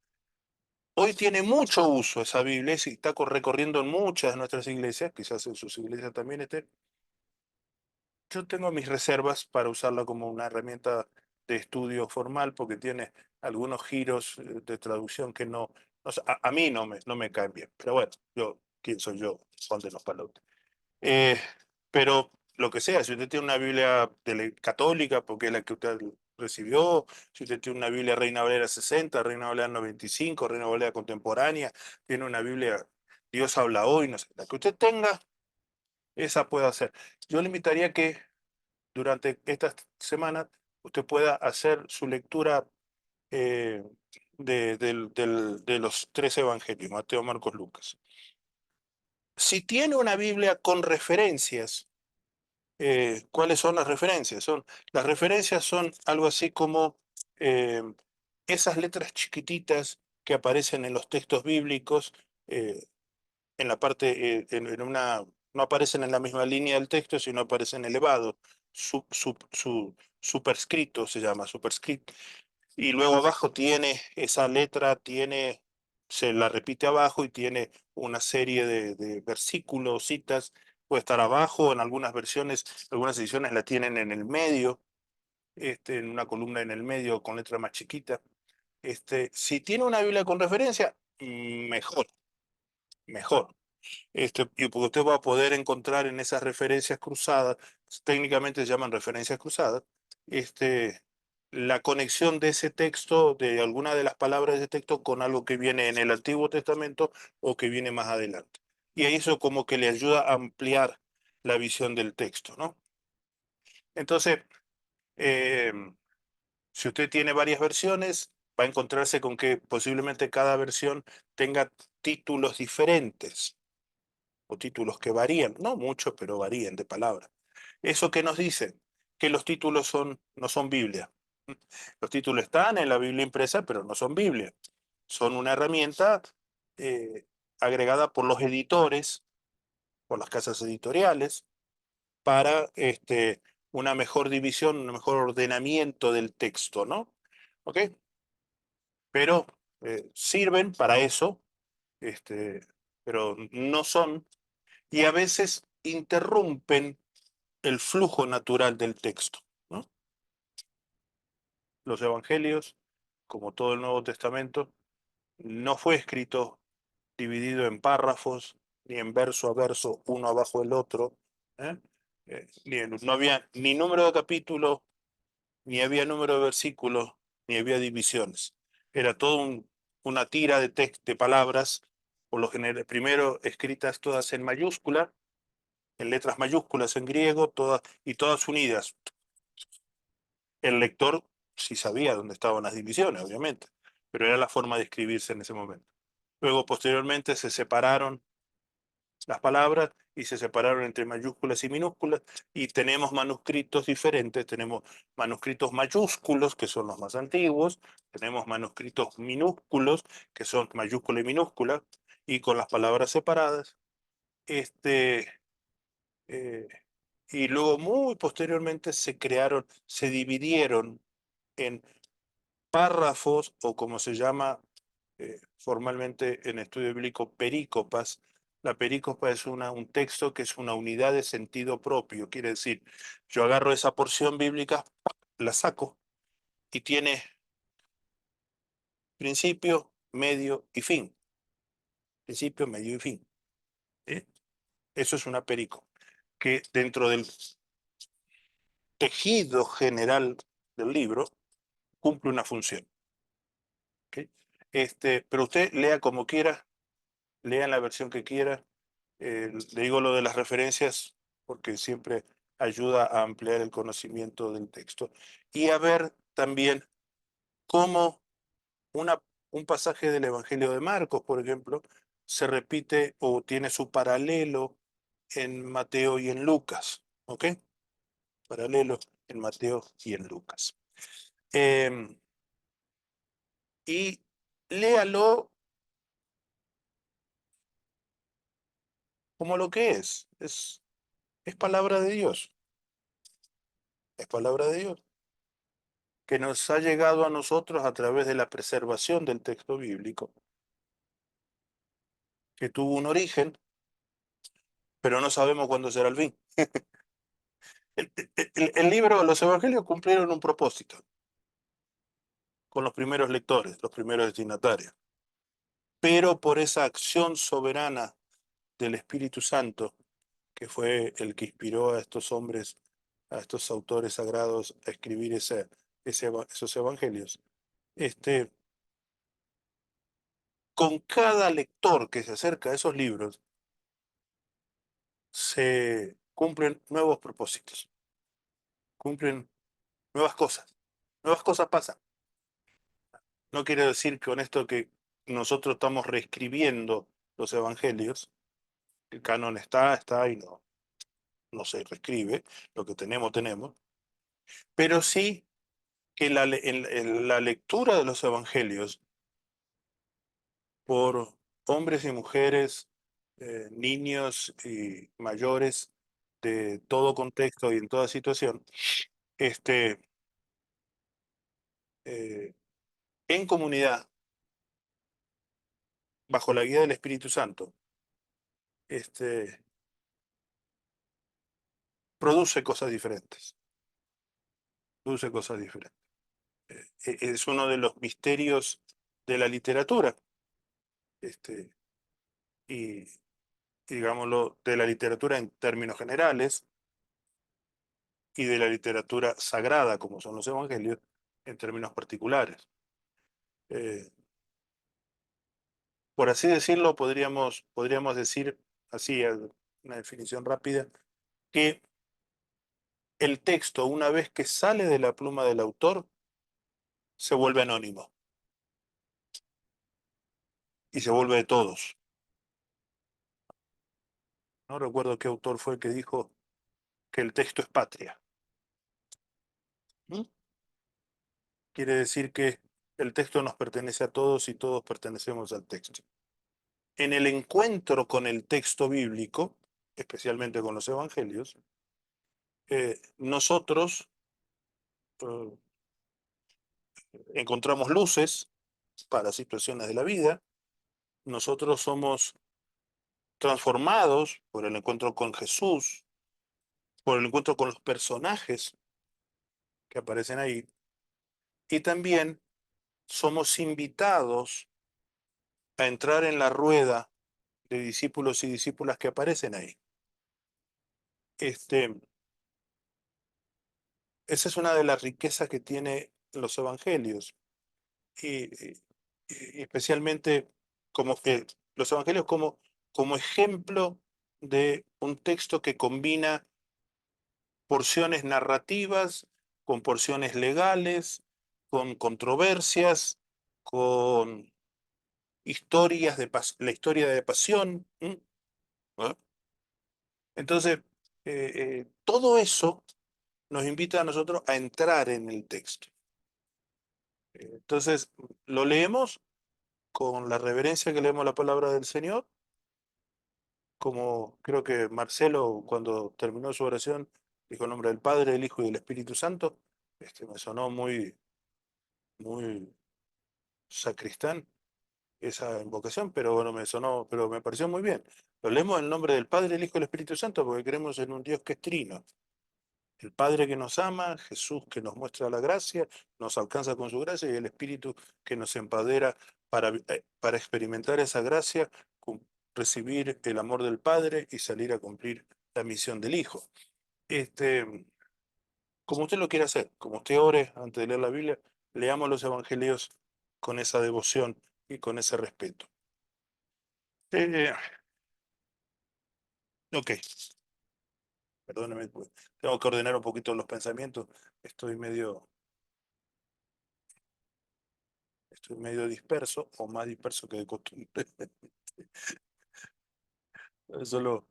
Hoy tiene mucho uso esa Biblia y está recorriendo en muchas de nuestras iglesias, quizás en sus iglesias también esté. Yo tengo mis reservas para usarla como una herramienta de estudio formal porque tiene algunos giros de traducción que a mí no me caen bien. Pero bueno, ¿quién soy yo? Juan de los Palotes. Eh, pero lo que sea, si usted tiene una Biblia católica, porque es la que usted recibió, si usted tiene una Biblia Reina Valera 60, Reina Valera 95, Reina Valera contemporánea, tiene una Biblia Dios habla hoy, no sé, la que usted tenga, esa puede hacer. Yo le invitaría que durante estas semanas usted pueda hacer su lectura eh, de los tres evangelios, Mateo, Marcos, Lucas. Si tiene una Biblia con referencias, ¿cuáles son las referencias? Las referencias son algo así como eh, esas letras chiquititas que aparecen en los textos bíblicos, eh, en la parte, no aparecen en la misma línea del texto, sino aparecen elevados, superscrito se llama, superscript, y luego abajo tiene esa letra, se la repite abajo y tiene una serie de versículos, citas, puede estar abajo, en algunas versiones, algunas ediciones la tienen en el medio, en una columna en el medio con letra más chiquita. Si tiene una Biblia con referencia, mejor, mejor. Y porque usted va a poder encontrar en esas referencias cruzadas, técnicamente se llaman referencias cruzadas, la conexión de ese texto, de alguna de las palabras de ese texto, con algo que viene en el Antiguo Testamento o que viene más adelante. Y eso como que le ayuda a ampliar la visión del texto, ¿no? Entonces, si usted tiene varias versiones, va a encontrarse con que posiblemente cada versión tenga títulos diferentes o títulos que varían, no mucho, pero varían de palabra. ¿Eso qué nos dice? Que los títulos no son Biblia. Los títulos están en la Biblia impresa, pero no son Biblia. Son una herramienta agregada por los editores, por las casas editoriales, para una mejor división, un mejor ordenamiento del texto, ¿no? ¿Ok? Pero sirven para eso, pero no son, y a veces interrumpen el flujo natural del texto, ¿no? Los evangelios, como todo el Nuevo Testamento, no fue escrito dividido en párrafos, ni en verso a verso, uno abajo del otro, ¿eh? No había ni número de capítulos, ni había número de versículos, ni había divisiones. Era todo una tira de palabras, por lo general, primero escritas todas en mayúscula, en letras mayúsculas en griego, y todas unidas. El lector sí sabía dónde estaban las divisiones, obviamente, pero era la forma de escribirse en ese momento. Luego, posteriormente, se separaron las palabras y se separaron entre mayúsculas y minúsculas, y tenemos manuscritos diferentes. Tenemos manuscritos mayúsculos, que son los más antiguos, tenemos manuscritos minúsculos, que son mayúscula y minúscula, y con las palabras separadas. Eh, y luego muy posteriormente se dividieron en párrafos, o como se llama formalmente en estudio bíblico, perícopas. La perícopa es un texto que es una unidad de sentido propio. Quiere decir, yo agarro esa porción bíblica, la saco, y tiene principio, medio y fin. Principio, medio y fin. ¿Eh? Eso es una perícopa, que dentro del tejido general del libro cumple una función. ¿Okay? Pero usted lea como quiera, lea en la versión que quiera. Le digo lo de las referencias porque siempre ayuda a ampliar el conocimiento del texto. Y a ver también cómo un pasaje del Evangelio de Marcos, por ejemplo, se repite o tiene su paralelo en Mateo y en Lucas. ¿Ok? Paralelo en Mateo y en Lucas. Y léalo como lo que es. Es palabra de Dios. Es palabra de Dios, que nos ha llegado a nosotros a través de la preservación del texto bíblico, que tuvo un origen, pero no sabemos cuándo será el fin. El libro, los evangelios cumplieron un propósito con los primeros lectores, los primeros destinatarios, pero por esa acción soberana del Espíritu Santo, que fue el que inspiró a estos hombres, a estos autores sagrados a escribir esos evangelios, con cada lector que se acerca a esos libros, se cumplen nuevos propósitos, cumplen nuevas cosas pasan. No quiere decir que con esto que nosotros estamos reescribiendo los evangelios, el canon está y no se reescribe, lo que tenemos, pero sí que en la lectura de los evangelios por hombres y mujeres, niños y mayores, de todo contexto y en toda situación, este, eh, en comunidad, bajo la guía del Espíritu Santo, produce cosas diferentes. Produce cosas diferentes. Es uno de los misterios de la literatura, y digámoslo, de la literatura en términos generales, y de la literatura sagrada, como son los evangelios, en términos particulares. Por así decirlo, podríamos decir, así, una definición rápida, que el texto, una vez que sale de la pluma del autor, se vuelve anónimo y se vuelve de todos. No recuerdo qué autor fue el que dijo que el texto es patria. ¿Mm? Quiere decir que el texto nos pertenece a todos y todos pertenecemos al texto. En el encuentro con el texto bíblico, especialmente con los evangelios, nosotros eh, encontramos luces para situaciones de la vida, nosotros somos transformados por el encuentro con Jesús, por el encuentro con los personajes que aparecen ahí, y también somos invitados a entrar en la rueda de discípulos y discípulas que aparecen ahí. Esa es una de las riquezas que tiene los evangelios, y especialmente como que los evangelios como ejemplo de un texto que combina porciones narrativas con porciones legales, con controversias, con historias la historia de pasión. ¿No? Entonces, todo eso nos invita a nosotros a entrar en el texto. Entonces, lo leemos con la reverencia que leemos la palabra del Señor, como creo que Marcelo, cuando terminó su oración, dijo el nombre del Padre, del Hijo y del Espíritu Santo. Me sonó muy sacristán esa invocación, pero bueno, pero me pareció muy bien. Lo leemos en el nombre del Padre, el Hijo y el Espíritu Santo, porque creemos en un Dios que es trino. El Padre que nos ama, Jesús que nos muestra la gracia, nos alcanza con su gracia, y el Espíritu que nos empadera para experimentar esa gracia, recibir el amor del Padre y salir a cumplir la misión del Hijo. Como usted lo quiera hacer, como usted ore antes de leer la Biblia, leamos los evangelios con esa devoción y con ese respeto. Ok, perdóneme, pues, tengo que ordenar un poquito los pensamientos. Estoy medio disperso, o más disperso que de costumbre. Solo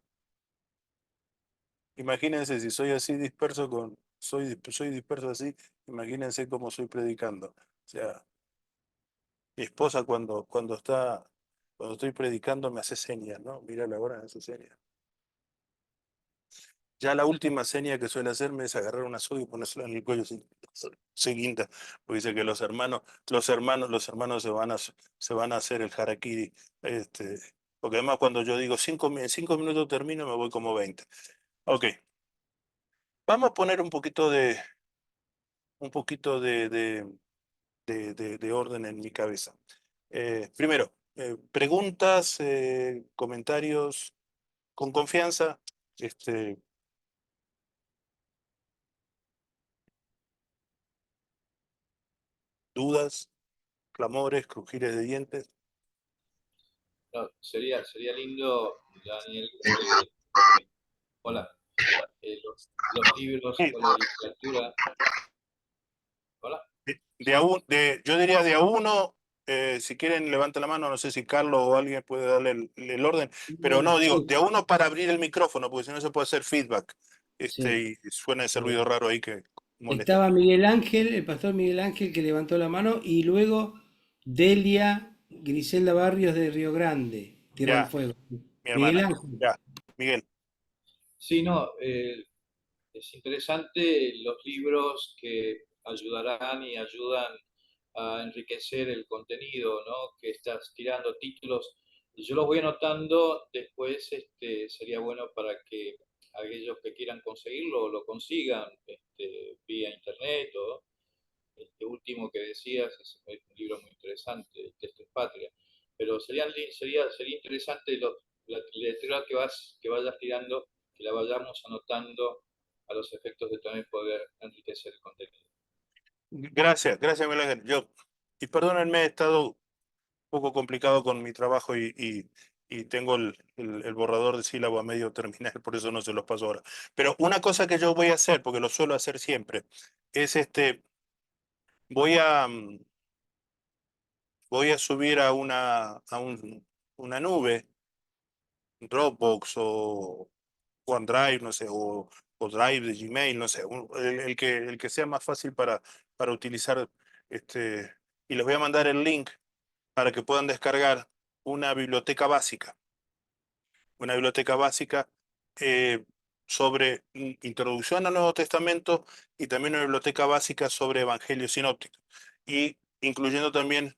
imagínense si soy así disperso soy disperso así, imagínense cómo soy predicando. O sea, mi esposa cuando estoy predicando me hace señas, ¿no? Mira la hora, me hace señas. Ya la última seña que suele hacerme es agarrar una soga y ponérsela en el cuello se guinda, porque dice que los hermanos se van a hacer el harakiri. Porque además cuando yo digo en 5 minutos termino, me voy como 20. Ok, vamos a poner un poquito de orden en mi cabeza. Primero, preguntas, comentarios con confianza. Dudas, clamores, crujires de dientes. No, sería lindo, Daniel, hola, los libros o la literatura. Hola. Yo diría de a uno, si quieren levanten la mano, no sé si Carlos o alguien puede darle el orden, pero no, digo, de a uno para abrir el micrófono, porque si no se puede hacer feedback, Sí. y suena ese ruido raro ahí que molesta. Estaba Miguel Ángel, el pastor Miguel Ángel, que levantó la mano, y luego Delia Griselda Barrios de Río Grande tiró el Ya, fuego. mi Miguel hermana, Ángel. ya, Miguel. Sí, no, es interesante los libros que ayudarán y ayudan a enriquecer el contenido, ¿no? Que estás tirando títulos. Yo los voy anotando, después sería bueno para que aquellos que quieran conseguirlo lo consigan vía internet. Este último que decías es un libro muy interesante, El texto es patria. Pero sería interesante la literatura que vayas tirando, que la vayamos anotando a los efectos de también poder enriquecer el contenido. Gracias, Miguel Ángel. Y perdónenme, he estado un poco complicado con mi trabajo y tengo el borrador de sílabo a medio terminar, por eso no se los paso ahora. Pero una cosa que yo voy a hacer, porque lo suelo hacer siempre, es voy a, voy a subir a una nube, Dropbox o OneDrive, no sé, o Drive de Gmail, no sé, el que sea más fácil para utilizar, y les voy a mandar el link para que puedan descargar una biblioteca básica, una biblioteca básica sobre introducción al Nuevo Testamento y también una biblioteca básica sobre Evangelios sinópticos, y incluyendo también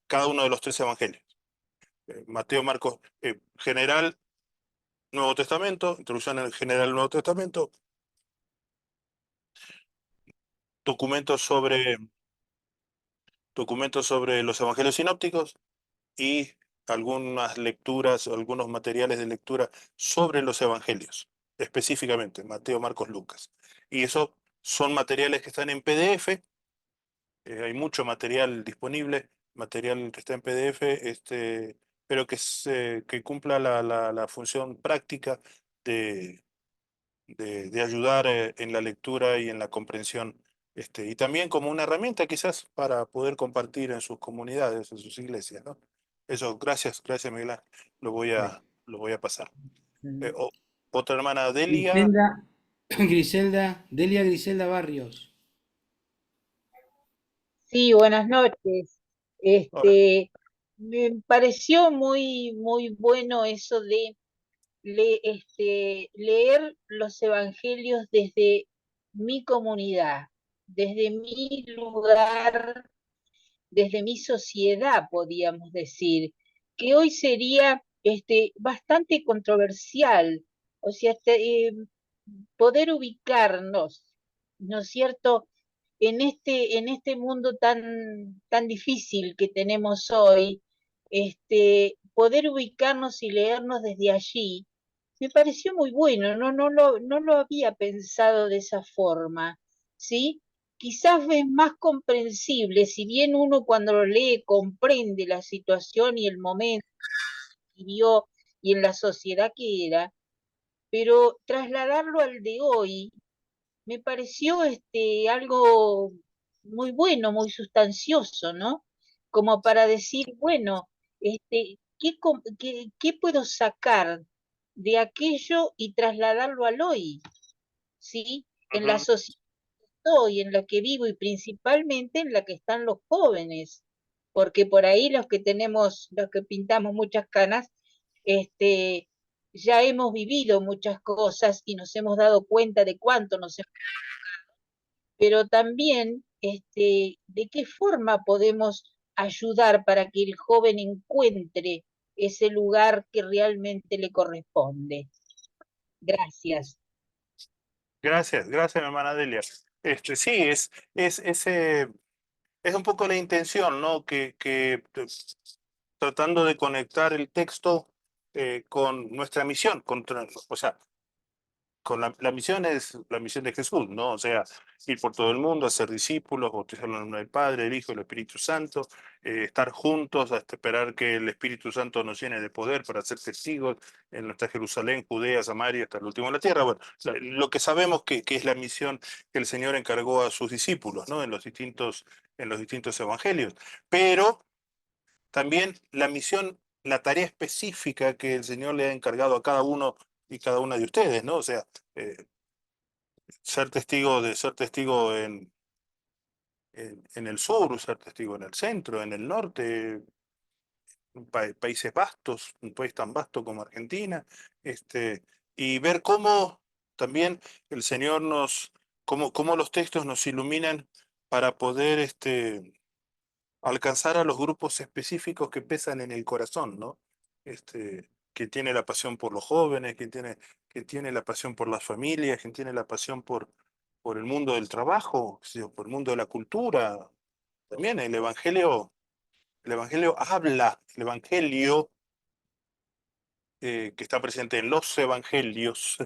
cada uno de los tres evangelios. Mateo, Marcos, general, Nuevo Testamento, introducción en general al Nuevo Testamento, documentos sobre, documentos sobre los evangelios sinópticos y algunas lecturas, algunos materiales de lectura sobre los evangelios, específicamente Mateo, Marcos, Lucas. Y eso son materiales que están en PDF. Hay mucho material disponible, material que está en PDF, pero que cumpla la función práctica de, de ayudar en la lectura y en la comprensión, y también como una herramienta quizás para poder compartir en sus comunidades, en sus iglesias, ¿no? Eso, gracias Miguel Ángel, lo voy a pasar. Mm. Otra hermana, Delia. Griselda, Delia Griselda Barrios. Sí, buenas noches. Ahora, Me pareció muy bueno eso de leer los evangelios desde mi comunidad, desde mi lugar, desde mi sociedad, podríamos decir, que hoy sería bastante controversial. O sea, poder ubicarnos, ¿no es cierto?, en este mundo tan difícil que tenemos hoy, poder ubicarnos y leernos desde allí, me pareció muy bueno, no lo había pensado de esa forma, ¿sí? Quizás es más comprensible, si bien uno cuando lo lee comprende la situación y el momento que vivió y en la sociedad que era, pero trasladarlo al de hoy me pareció algo muy bueno, muy sustancioso, ¿no? Como para decir, bueno, ¿qué puedo sacar de aquello y trasladarlo al hoy? ¿Sí? En la ujú. sociedad hoy, en la que vivo y principalmente en la que están los jóvenes, porque por ahí los que pintamos muchas canas, este, ya hemos vivido muchas cosas y nos hemos dado cuenta de cuánto nos hemos, pero también de qué forma podemos ayudar para que el joven encuentre ese lugar que realmente le corresponde. Gracias. Gracias, mi hermana Delia. Sí, es un poco la intención, ¿no? Tratando de conectar el texto con nuestra misión, o sea, con la misión es la misión de Jesús, ¿no? O sea, ir por todo el mundo, hacer discípulos, bautizar en el nombre del Padre, del Hijo y del Espíritu Santo, estar juntos hasta esperar que el Espíritu Santo nos llene de poder para ser testigos en nuestra Jerusalén, Judea, Samaria, hasta el último de la tierra. Bueno, lo que sabemos que es la misión que el Señor encargó a sus discípulos, ¿no? En los distintos evangelios. Pero también la misión, la tarea específica que el Señor le ha encargado a cada uno y cada una de ustedes, ¿no? O sea, eh, ser testigo en el sur, ser testigo en el centro, en el norte, países vastos, un país tan vasto como Argentina, y ver cómo también el Señor cómo los textos nos iluminan para poder, alcanzar a los grupos específicos que pesan en el corazón, ¿no? Que tiene la pasión por los jóvenes, que tiene la pasión por las familias, que tiene la pasión por el mundo del trabajo, sí, por el mundo de la cultura. También el Evangelio habla, el Evangelio que está presente en los Evangelios,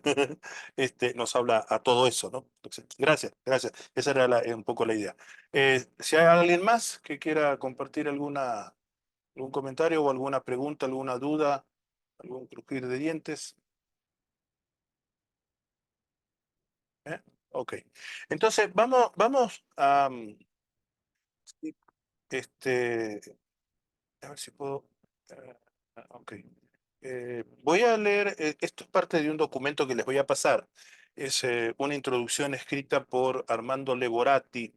nos habla a todo eso, ¿no? Entonces, gracias. Esa era un poco la idea. Si hay alguien más que quiera compartir ¿Algún comentario o alguna pregunta, alguna duda, algún crujir de dientes? Ok. Entonces, vamos a... a ver si puedo... ok. Voy a leer, esto es parte de un documento que les voy a pasar. Es una introducción escrita por Armando Leborati.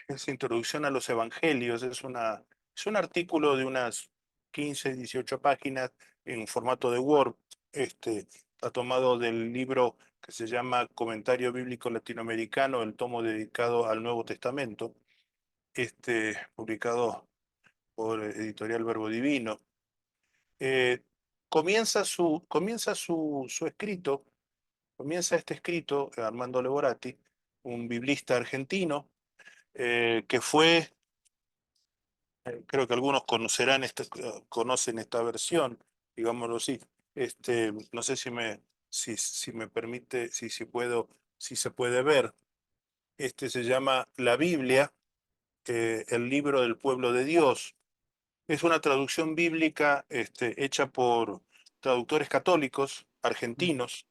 Es Introducción a los Evangelios. Es un artículo de unas 15, 18 páginas en formato de Word. Está tomado del libro que se llama Comentario Bíblico Latinoamericano, el tomo dedicado al Nuevo Testamento, publicado por Editorial Verbo Divino. Eh, su escrito, comienza este escrito, Armando Leborati, un biblista argentino, que fue, creo que algunos conocen esta versión, digámoslo así. No sé si me permite, si se puede ver. Se llama La Biblia, el libro del pueblo de Dios. Es una traducción bíblica hecha por traductores católicos argentinos.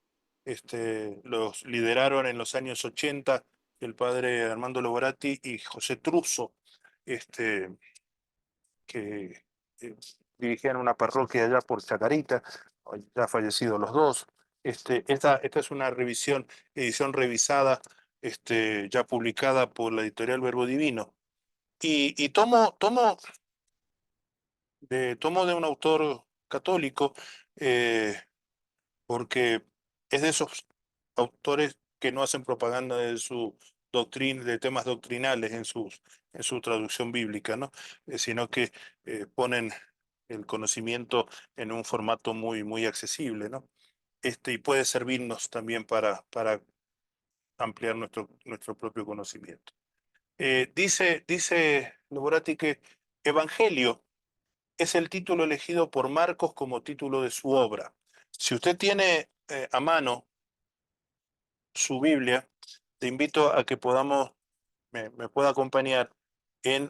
Los lideraron en los años 80 el padre Armando Loborati y José Truso, que dirigían una parroquia allá por Chacarita, ya fallecidos los dos. Esta es una edición revisada, ya publicada por la editorial Verbo Divino. Y tomo de un autor católico, porque es de esos autores que no hacen propaganda de su doctrina, de temas doctrinales en su traducción bíblica, ¿no? Sino que ponen el conocimiento en un formato muy accesible, ¿no? Y puede servirnos también para ampliar nuestro propio conocimiento. Dice Luborati que Evangelio es el título elegido por Marcos como título de su obra. Si usted tiene a mano su Biblia, te invito a que me pueda acompañar en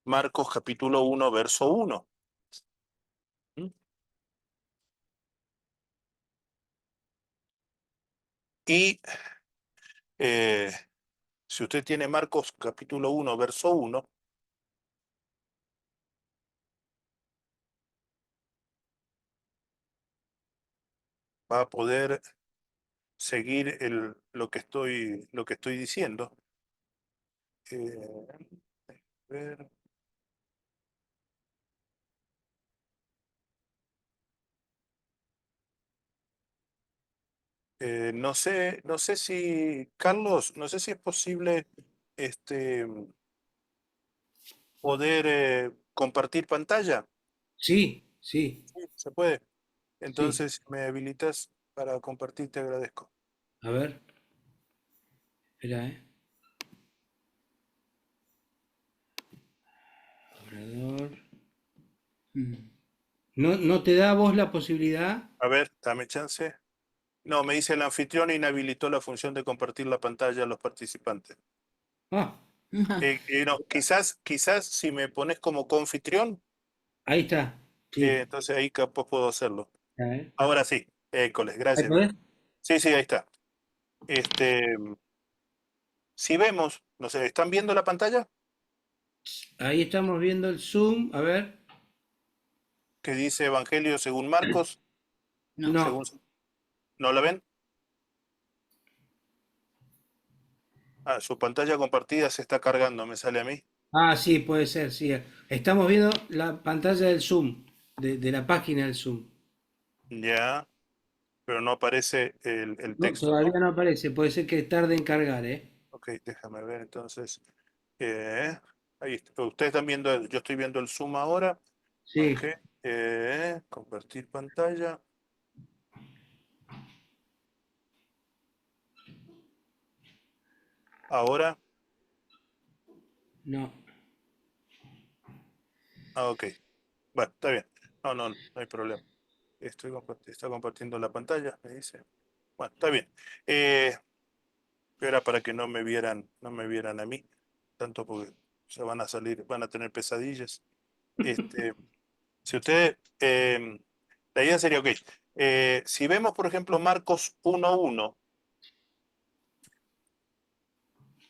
Marcos capítulo 1, verso 1. Y si usted tiene Marcos capítulo 1, verso 1, va a poder seguir lo que estoy diciendo. A ver. No sé si, Carlos, no sé si es posible poder compartir pantalla. Sí, sí, Sí, se puede. sí. Entonces, si me habilitas para compartir, te agradezco. A ver, espera, Obrador. Mm. ¿No te da a vos la posibilidad? A ver, dame chance. No, me dice el anfitrión inhabilitó la función de compartir la pantalla a los participantes. Ah, No, quizás si me pones como confitrión, ahí está. Sí. entonces ahí capaz puedo hacerlo. A ver. Ahora sí, écoles, ¿Ahí gracias. podés? Sí, sí, ahí está. Este, si vemos, no sé, ¿están viendo la pantalla? Ahí estamos viendo el Zoom. A ver. Que dice Evangelio según Marcos, No. según, ¿no la ven? Ah, su pantalla compartida se está cargando, me sale a mí. Ah, sí, puede ser, sí. Estamos viendo la pantalla del Zoom, de la página del Zoom. Ya, pero no aparece el No, texto, ¿no? todavía no aparece, puede ser que tarde en cargar, ¿eh? Ok, déjame ver entonces. Ahí está. Ustedes están viendo, yo estoy viendo el Zoom ahora. Ok, Sí, compartir pantalla. Ahora, no. ok. Bueno, está bien. No hay problema. Está compartiendo la pantalla, me dice. Bueno, está bien. Era para que no me vieran a mí, tanto porque se van a salir, van a tener pesadillas. Si usted, la idea sería, ok, si vemos, por ejemplo, Marcos 1:1,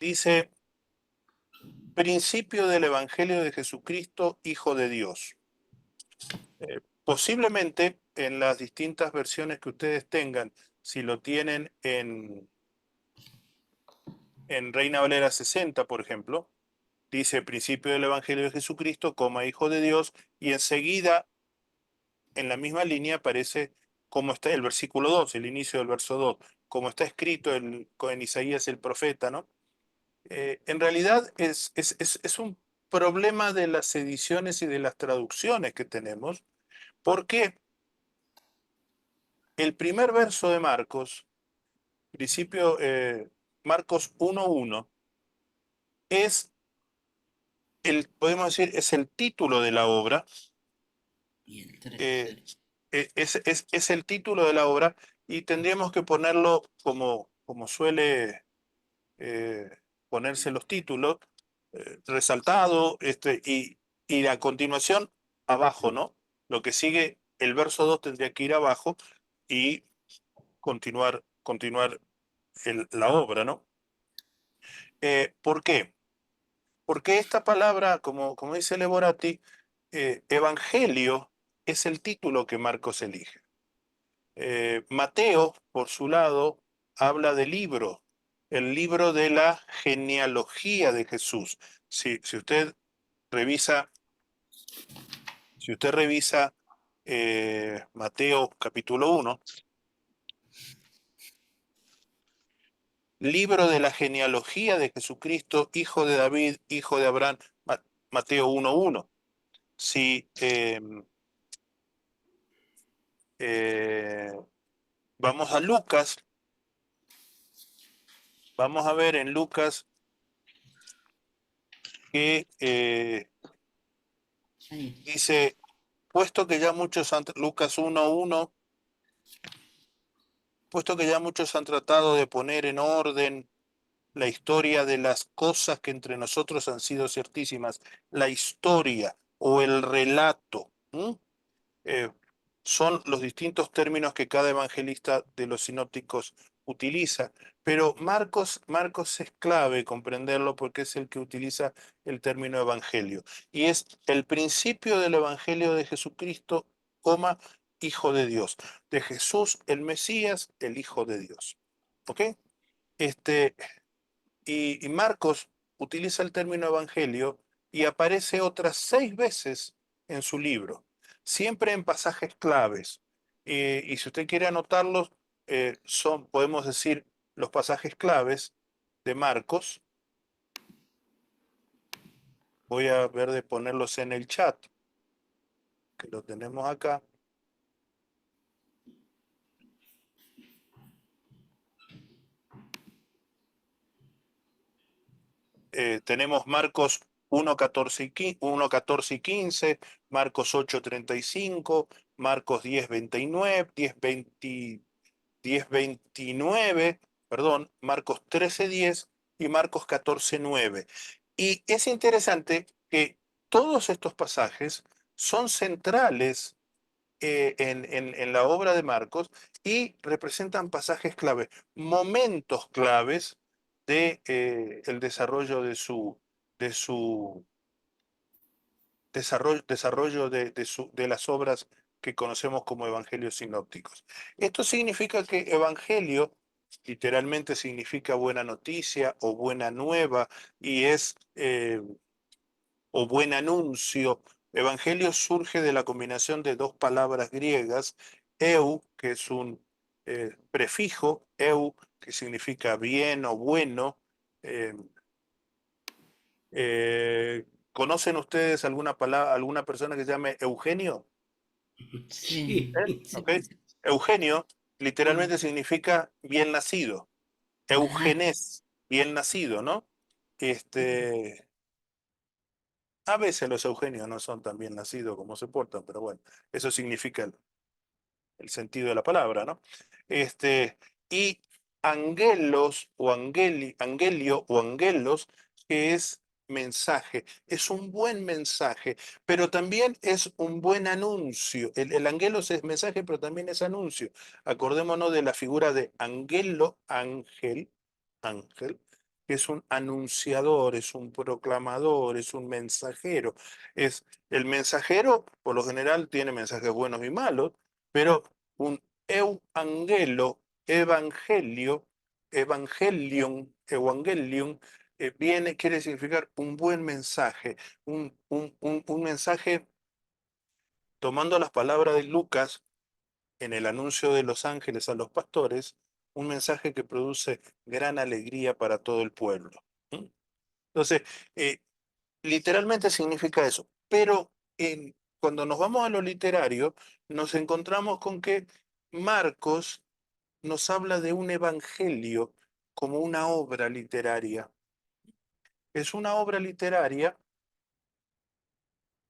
dice, principio del Evangelio de Jesucristo, Hijo de Dios. Posiblemente en las distintas versiones que ustedes tengan, si lo tienen en Reina Valera 60, por ejemplo, dice principio del Evangelio de Jesucristo, coma Hijo de Dios, y enseguida en la misma línea aparece como está el versículo 2, el inicio del verso 2, como está escrito en Isaías el profeta, ¿no? En realidad es un problema de las ediciones y de las traducciones que tenemos, porque el primer verso de Marcos, principio, Marcos 1:1, es podemos decir, es el título de la obra, Y el 3 eh, sería. es el título de la obra y tendríamos que ponerlo como suele ponerse los títulos, resaltado, y a continuación abajo, ¿no? Lo que sigue, el verso 2 tendría que ir abajo y continuar la obra, ¿no? ¿Por qué? Porque esta palabra, como dice Leborati, evangelio es el título que Marcos elige. Mateo, por su lado, habla de libro, el libro de la genealogía de Jesús. Si usted revisa, Mateo capítulo 1, libro de la genealogía de Jesucristo, hijo de David, hijo de Abraham, Mateo 1:1. Si eh, vamos a Lucas, vamos a ver en Lucas que Ahí. dice, puesto que ya muchos han, Lucas 1:1, puesto que ya muchos han tratado de poner en orden la historia de las cosas que entre nosotros han sido ciertísimas, la historia o el relato, eh, son los distintos términos que cada evangelista de los sinópticos utiliza. Pero Marcos es clave comprenderlo porque es el que utiliza el término evangelio. Y es el principio del evangelio de Jesucristo, coma, Hijo de Dios. De Jesús, el Mesías, el Hijo de Dios. ¿Ok? Este, y Marcos utiliza el término evangelio y aparece otras 6 veces en su libro, siempre en pasajes claves. Y si usted quiere anotarlos, podemos decir, los pasajes claves de Marcos. Voy a ver de ponerlos en el chat, que lo tenemos acá. Tenemos Marcos 1:14 y 15, Marcos 8:35, Marcos 10:29, 10:29, perdón, Marcos 13:10 y Marcos 14:9. Y es interesante que todos estos pasajes son centrales en la obra de Marcos y representan pasajes clave, momentos claves de el desarrollo de su desarrollo de las obras que conocemos como evangelios sinópticos. Esto significa que evangelio literalmente significa buena noticia o buena nueva y es o buen anuncio. Evangelio surge de la combinación de dos palabras griegas, eu, que es un prefijo, eu, que significa bien o bueno. eh, ¿Conocen ustedes alguna persona que se llame Eugenio? Sí, ¿Ok? Eugenio sí. literalmente significa bien nacido. Ajá. Eugenés, bien nacido, ¿no? A veces los Eugenios no son tan bien nacidos como se portan, pero bueno, eso significa el sentido de la palabra, ¿no? Y angelos o angelio o angelos, que es mensaje, es un buen mensaje, pero también es un buen anuncio. El angelos es mensaje, pero también es anuncio. Acordémonos de la figura de angelo, ángel, que es un anunciador, es un proclamador, es un mensajero. Es el mensajero, por lo general, tiene mensajes buenos y malos, pero un euangelo, evangelio, evangelion, quiere significar un buen mensaje, un mensaje tomando las palabras de Lucas en el anuncio de los ángeles a los pastores, un mensaje que produce gran alegría para todo el pueblo. ¿Mm? Entonces, eh, literalmente significa eso, pero cuando nos vamos a lo literario, nos encontramos con que Marcos nos habla de un evangelio como una obra literaria. Es una obra literaria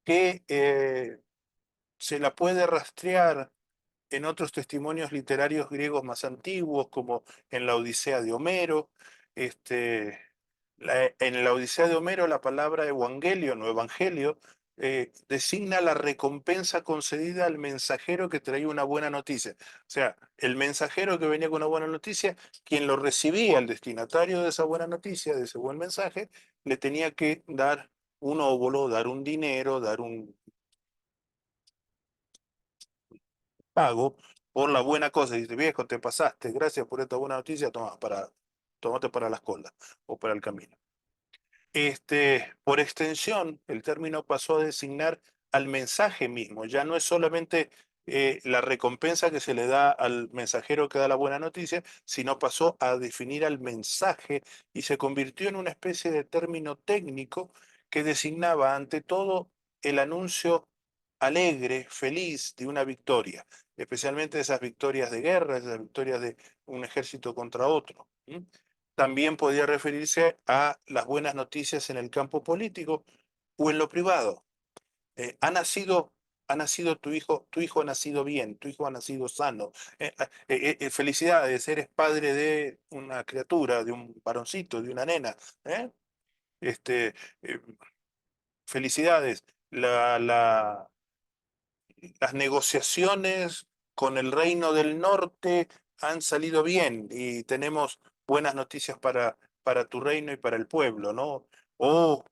que se la puede rastrear en otros testimonios literarios griegos más antiguos, como en la Odisea de Homero. En la Odisea de Homero la palabra evangelion o evangelio designa la recompensa concedida al mensajero que traía una buena noticia. O sea, el mensajero que venía con una buena noticia, quien lo recibía, el destinatario de esa buena noticia, de ese buen mensaje, le tenía que dar un óbolo, dar un dinero, dar un pago por la buena cosa. Y dice, viejo, te pasaste, gracias por esta buena noticia, tómate para la escuela o para el camino. Por extensión, el término pasó a designar al mensaje mismo. Ya no es solamente la recompensa que se le da al mensajero que da la buena noticia, sino pasó a definir al mensaje y se convirtió en una especie de término técnico que designaba ante todo el anuncio alegre, feliz de una victoria, especialmente esas victorias de guerra, esas victorias de un ejército contra otro. También podía referirse a las buenas noticias en el campo político o en lo privado. Ha nacido tu hijo ha nacido bien, tu hijo ha nacido sano. Felicidades, eres padre de una criatura, de un varoncito, de una nena. ¿eh? Este, eh, Felicidades. Las negociaciones con el Reino del Norte han salido bien y tenemos buenas noticias para tu reino y para el pueblo, ¿no? Oh,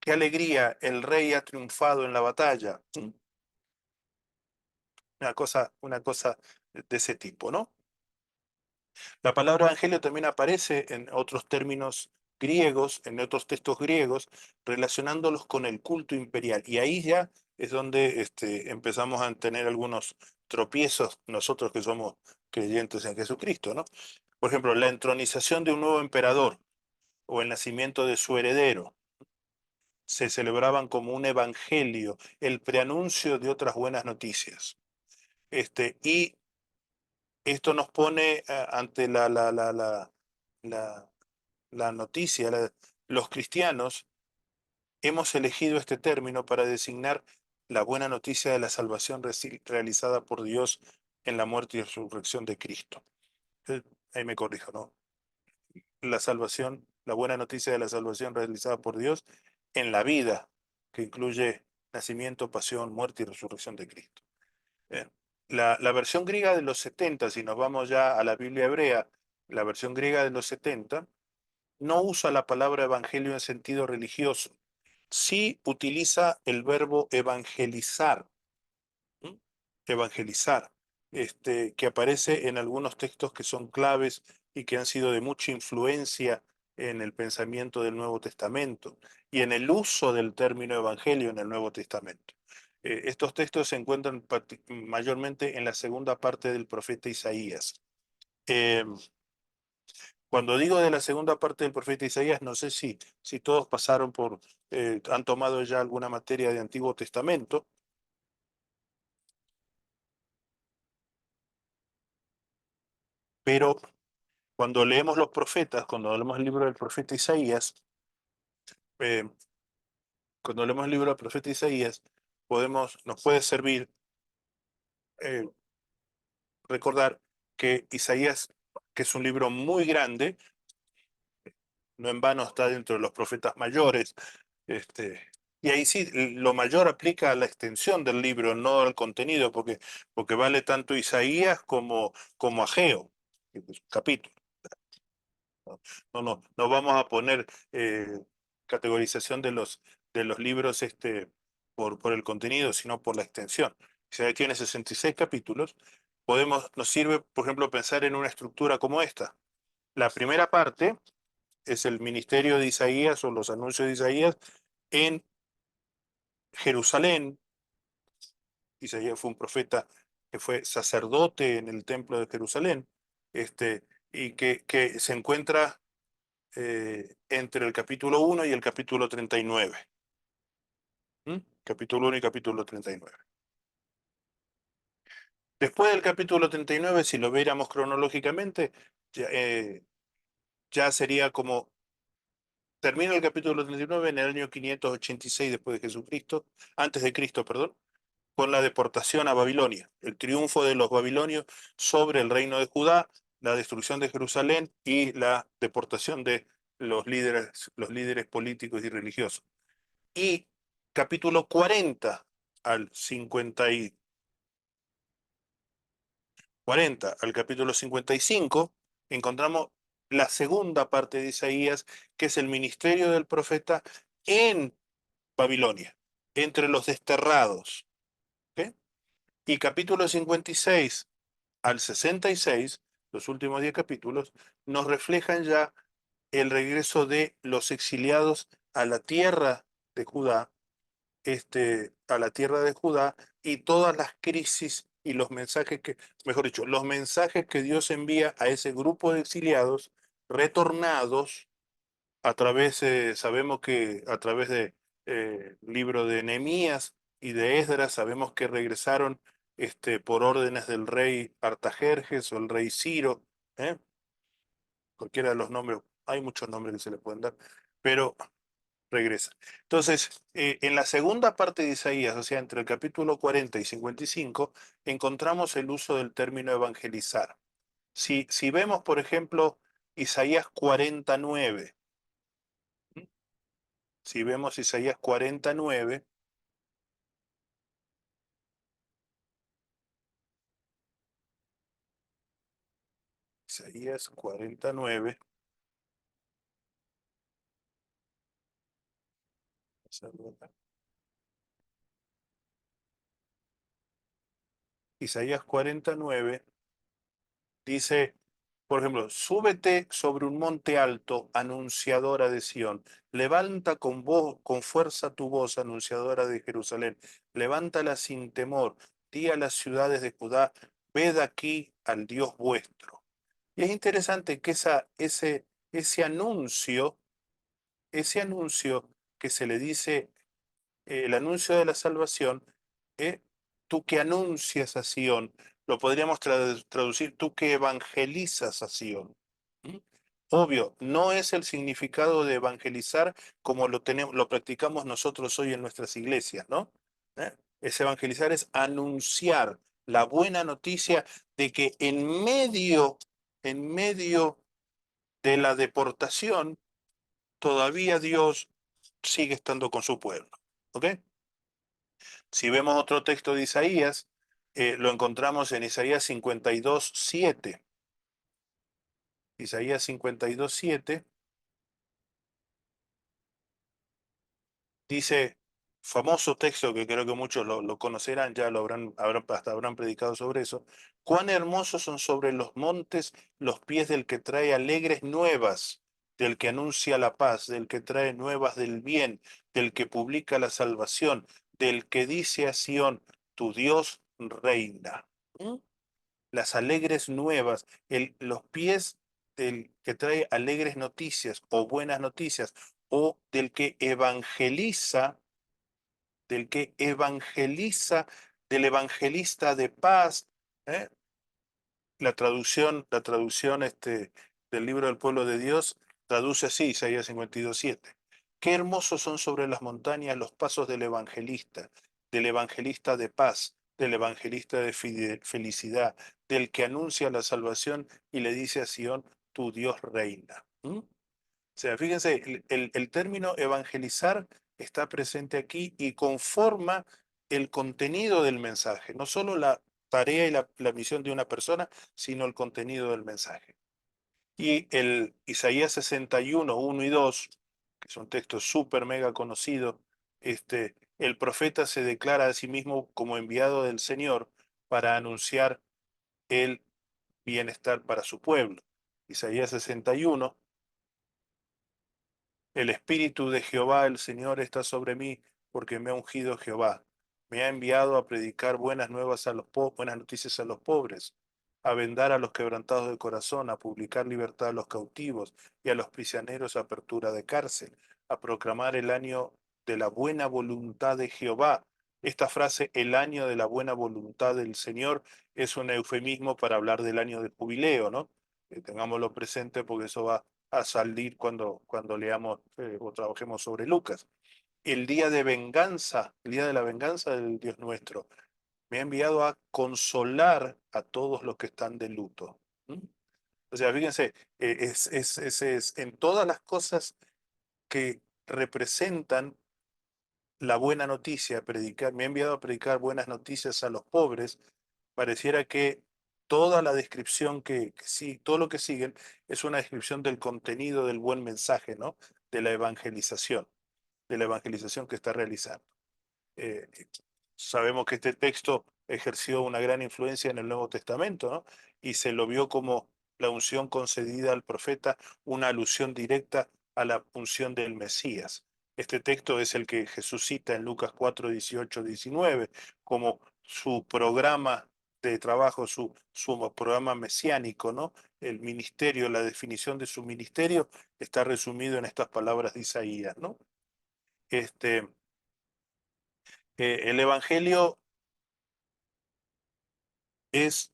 qué alegría, el rey ha triunfado en la batalla. Una cosa de ese tipo, ¿no? La palabra evangelio también aparece en otros términos griegos, en otros textos griegos, relacionándolos con el culto imperial. Y ahí ya es donde empezamos a tener algunos tropiezos nosotros que somos creyentes en Jesucristo, ¿no? Por ejemplo, la entronización de un nuevo emperador o el nacimiento de su heredero se celebraban como un evangelio, el preanuncio de otras buenas noticias. Y esto nos pone ante la noticia. Los cristianos hemos elegido este término para designar la buena noticia de la salvación realizada por Dios en la muerte y resurrección de Cristo. Ahí me corrijo, ¿no? La salvación, la buena noticia de la salvación realizada por Dios en la vida, que incluye nacimiento, pasión, muerte y resurrección de Cristo. Bien. La versión griega de los 70, si nos vamos ya a la Biblia hebrea, la versión griega de los 70, no usa la palabra evangelio en sentido religioso. Sí utiliza el verbo evangelizar, ¿m? Evangelizar, que aparece en algunos textos que son claves y que han sido de mucha influencia en el pensamiento del Nuevo Testamento y en el uso del término evangelio en el Nuevo Testamento. Estos textos se encuentran mayormente en la segunda parte del profeta Isaías. Eh, Cuando digo de la segunda parte del profeta Isaías, no sé si todos pasaron han tomado ya alguna materia de Antiguo Testamento, pero cuando leemos los profetas, cuando leemos el libro del profeta Isaías, eh, cuando leemos el libro del profeta Isaías, nos puede servir eh, recordar que Isaías, que es un libro muy grande, no en vano está dentro de los profetas mayores, Y ahí sí, lo mayor aplica a la extensión del libro, no al contenido, porque vale tanto Isaías como Ageo, que es un capítulo. No vamos a poner categorización de los libros por el contenido, sino por la extensión. Si ahí tiene 66 capítulos, nos sirve, por ejemplo, pensar en una estructura como esta. La primera parte es el ministerio de Isaías o los anuncios de Isaías en Jerusalén. Isaías fue un profeta que fue sacerdote en el templo de Jerusalén, y que se encuentra entre el capítulo 1 y el capítulo 39. Capítulo 1 y capítulo 39. Después del capítulo 39, si lo viéramos cronológicamente, ya sería como termina el capítulo 39 en el año 586 después de Jesucristo, antes de Cristo, perdón, con la deportación a Babilonia, el triunfo de los babilonios sobre el reino de Judá, la destrucción de Jerusalén y la deportación de los líderes políticos y religiosos. Y capítulo 40 al 40 al capítulo 55, encontramos la segunda parte de Isaías, que es el ministerio del profeta en Babilonia, entre los desterrados. ¿Okay? Y capítulo 56 al 66, los últimos 10 capítulos, nos reflejan ya el regreso de los exiliados a la tierra de Judá, a la tierra de Judá, y todas las crisis y los mensajes mejor dicho, los mensajes que Dios envía a ese grupo de exiliados retornados a través, sabemos que a través de libro de Nehemías y de Esdras, sabemos que regresaron por órdenes del rey Artajerjes o el rey Ciro, cualquiera de los nombres, hay muchos nombres que se le pueden dar, pero regresa. Entonces, en la segunda parte de Isaías, o sea, entre el capítulo 40 y 55, encontramos el uso del término evangelizar. Si vemos, por ejemplo, Isaías 49, si vemos Isaías 49, Isaías 49, Isaías 49 dice, por ejemplo, súbete sobre un monte alto, anunciadora de Sión. Levanta con fuerza tu voz, anunciadora de Jerusalén. Levántala sin temor. Di a las ciudades de Judá, ved aquí al Dios vuestro. Y es interesante que ese anuncio que se le dice, el anuncio de la salvación, tú que anuncias a Sion, lo podríamos traducir tú que evangelizas a Sion. ¿Mm? Obvio, no es el significado de evangelizar como lo practicamos nosotros hoy en nuestras iglesias, ¿no? Es evangelizar, es anunciar la buena noticia de que en medio de la deportación, todavía Dios sigue estando con su pueblo. ¿Ok? Si vemos otro texto de Isaías, lo encontramos en Isaías 52:7. Isaías 52:7 dice, famoso texto que creo que muchos lo conocerán, ya hasta habrán predicado sobre eso. Cuán hermosos son sobre los montes los pies del que trae alegres nuevas, del que anuncia la paz, del que trae nuevas del bien, del que publica la salvación, del que dice a Sión, tu Dios reina. ¿Mm? Las alegres nuevas, los pies del que trae alegres noticias o buenas noticias, o del que evangeliza, del evangelista de paz. ¿eh? La traducción del libro del pueblo de Dios traduce así, Isaías 52:7. Qué hermosos son sobre las montañas los pasos del evangelista de paz, del evangelista de felicidad, del que anuncia la salvación y le dice a Sión, tu Dios reina. O sea, fíjense, el término evangelizar está presente aquí y conforma el contenido del mensaje, no solo la tarea y la misión de una persona, sino el contenido del mensaje. Y el Isaías 61, 1 y 2, que son textos súper mega conocidos, el profeta se declara a sí mismo como enviado del Señor para anunciar el bienestar para su pueblo. Isaías 61, el Espíritu de Jehová, el Señor, está sobre mí, porque me ha ungido Jehová. Me ha enviado a predicar buenas nuevas a los buenas noticias a los pobres, a vendar a los quebrantados de corazón, a publicar libertad a los cautivos y a los prisioneros apertura de cárcel, a proclamar el año de la buena voluntad de Jehová. Esta frase, el año de la buena voluntad del Señor, es un eufemismo para hablar del año del jubileo, ¿no? Tengámoslo presente porque eso va a salir cuando leamos o trabajemos sobre Lucas. El día de venganza, el día de la venganza del Dios nuestro, me ha enviado a consolar a todos los que están de luto. ¿Mm? O sea, fíjense, es en todas las cosas que representan la buena noticia, predicar, me ha enviado a predicar buenas noticias a los pobres, pareciera que toda la descripción sí, todo lo que siguen es una descripción del contenido del buen mensaje, ¿no? De la evangelización que está realizando. Eh, Sabemos que este texto ejerció una gran influencia en el Nuevo Testamento, ¿no? Y se lo vio como la unción concedida al profeta, una alusión directa a la unción del Mesías. Este texto es el que Jesús cita en Lucas 4, 18, 19, como su programa de trabajo, su programa mesiánico, ¿no? El ministerio, la definición de su ministerio está resumido en estas palabras de Isaías, ¿no? El Evangelio es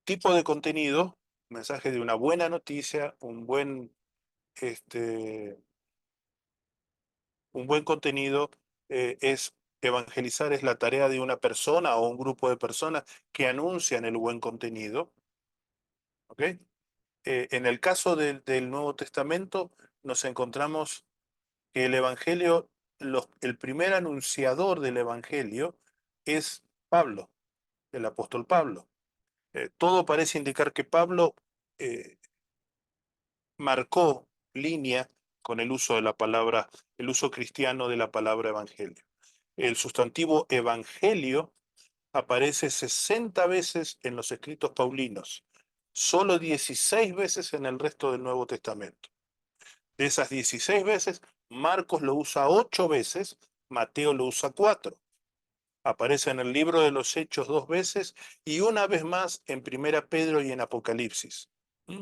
tipo de contenido, mensaje de una buena noticia, este, un buen contenido, es evangelizar, es la tarea de una persona o un grupo de personas que anuncian el buen contenido. ¿Ok? En el caso del Nuevo Testamento nos encontramos que el Evangelio, el primer anunciador del Evangelio es Pablo, el apóstol Pablo. Todo parece indicar que Pablo eh, marcó línea con el uso de la palabra, el uso cristiano de la palabra evangelio. El sustantivo evangelio aparece 60 veces en los escritos paulinos, solo 16 veces en el resto del Nuevo Testamento. De esas 16 veces, Marcos lo usa 8 veces, Mateo lo usa 4. Aparece en el libro de los Hechos 2 veces y una vez más en Primera Pedro y en Apocalipsis. ¿Mm?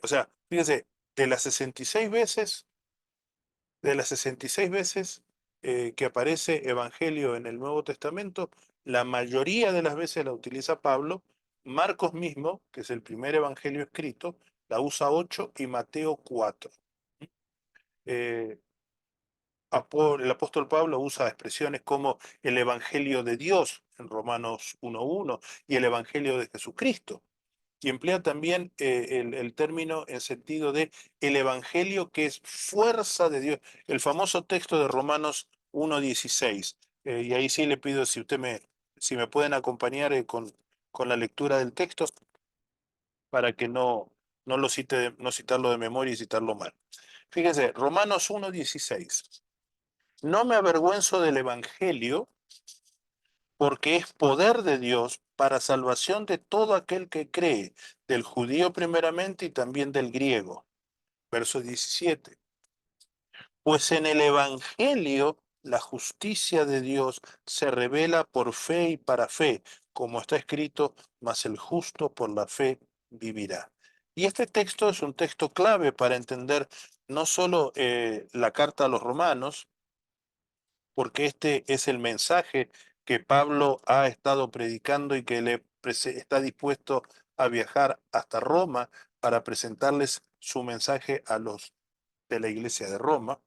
O sea, fíjense, de las 66 veces, de las 66 veces que aparece Evangelio en el Nuevo Testamento, la mayoría de las veces la utiliza Pablo, Marcos mismo, que es el primer Evangelio escrito, la usa 8 y Mateo 4. Eh, el apóstol Pablo usa expresiones como el Evangelio de Dios en Romanos 1.1 y el Evangelio de Jesucristo. Y emplea también el término en sentido de el Evangelio que es fuerza de Dios. El famoso texto de Romanos 1.16. Y ahí sí le pido si me pueden acompañar con la lectura del texto para que no citarlo de memoria y citarlo mal. Fíjense, Romanos 1.16. No me avergüenzo del Evangelio, porque es poder de Dios para salvación de todo aquel que cree, del judío primeramente y también del griego. Verso 17. Pues en el Evangelio la justicia de Dios se revela por fe y para fe, como está escrito, mas el justo por la fe vivirá. Y este texto es un texto clave para entender no solo la carta a los romanos, porque este es el mensaje que Pablo ha estado predicando y que está dispuesto a viajar hasta Roma para presentarles su mensaje a los de la iglesia de Roma,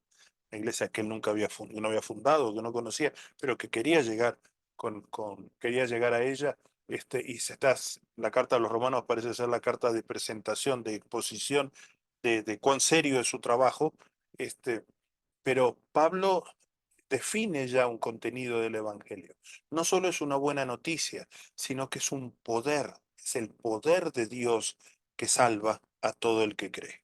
la iglesia que él nunca no había fundado, que no conocía, pero que quería llegar quería llegar a ella. La carta a los romanos parece ser la carta de presentación, de exposición de cuán serio es su trabajo, Pero Pablo define ya un contenido del Evangelio. No solo es una buena noticia, sino que es un poder, es el poder de Dios que salva a todo el que cree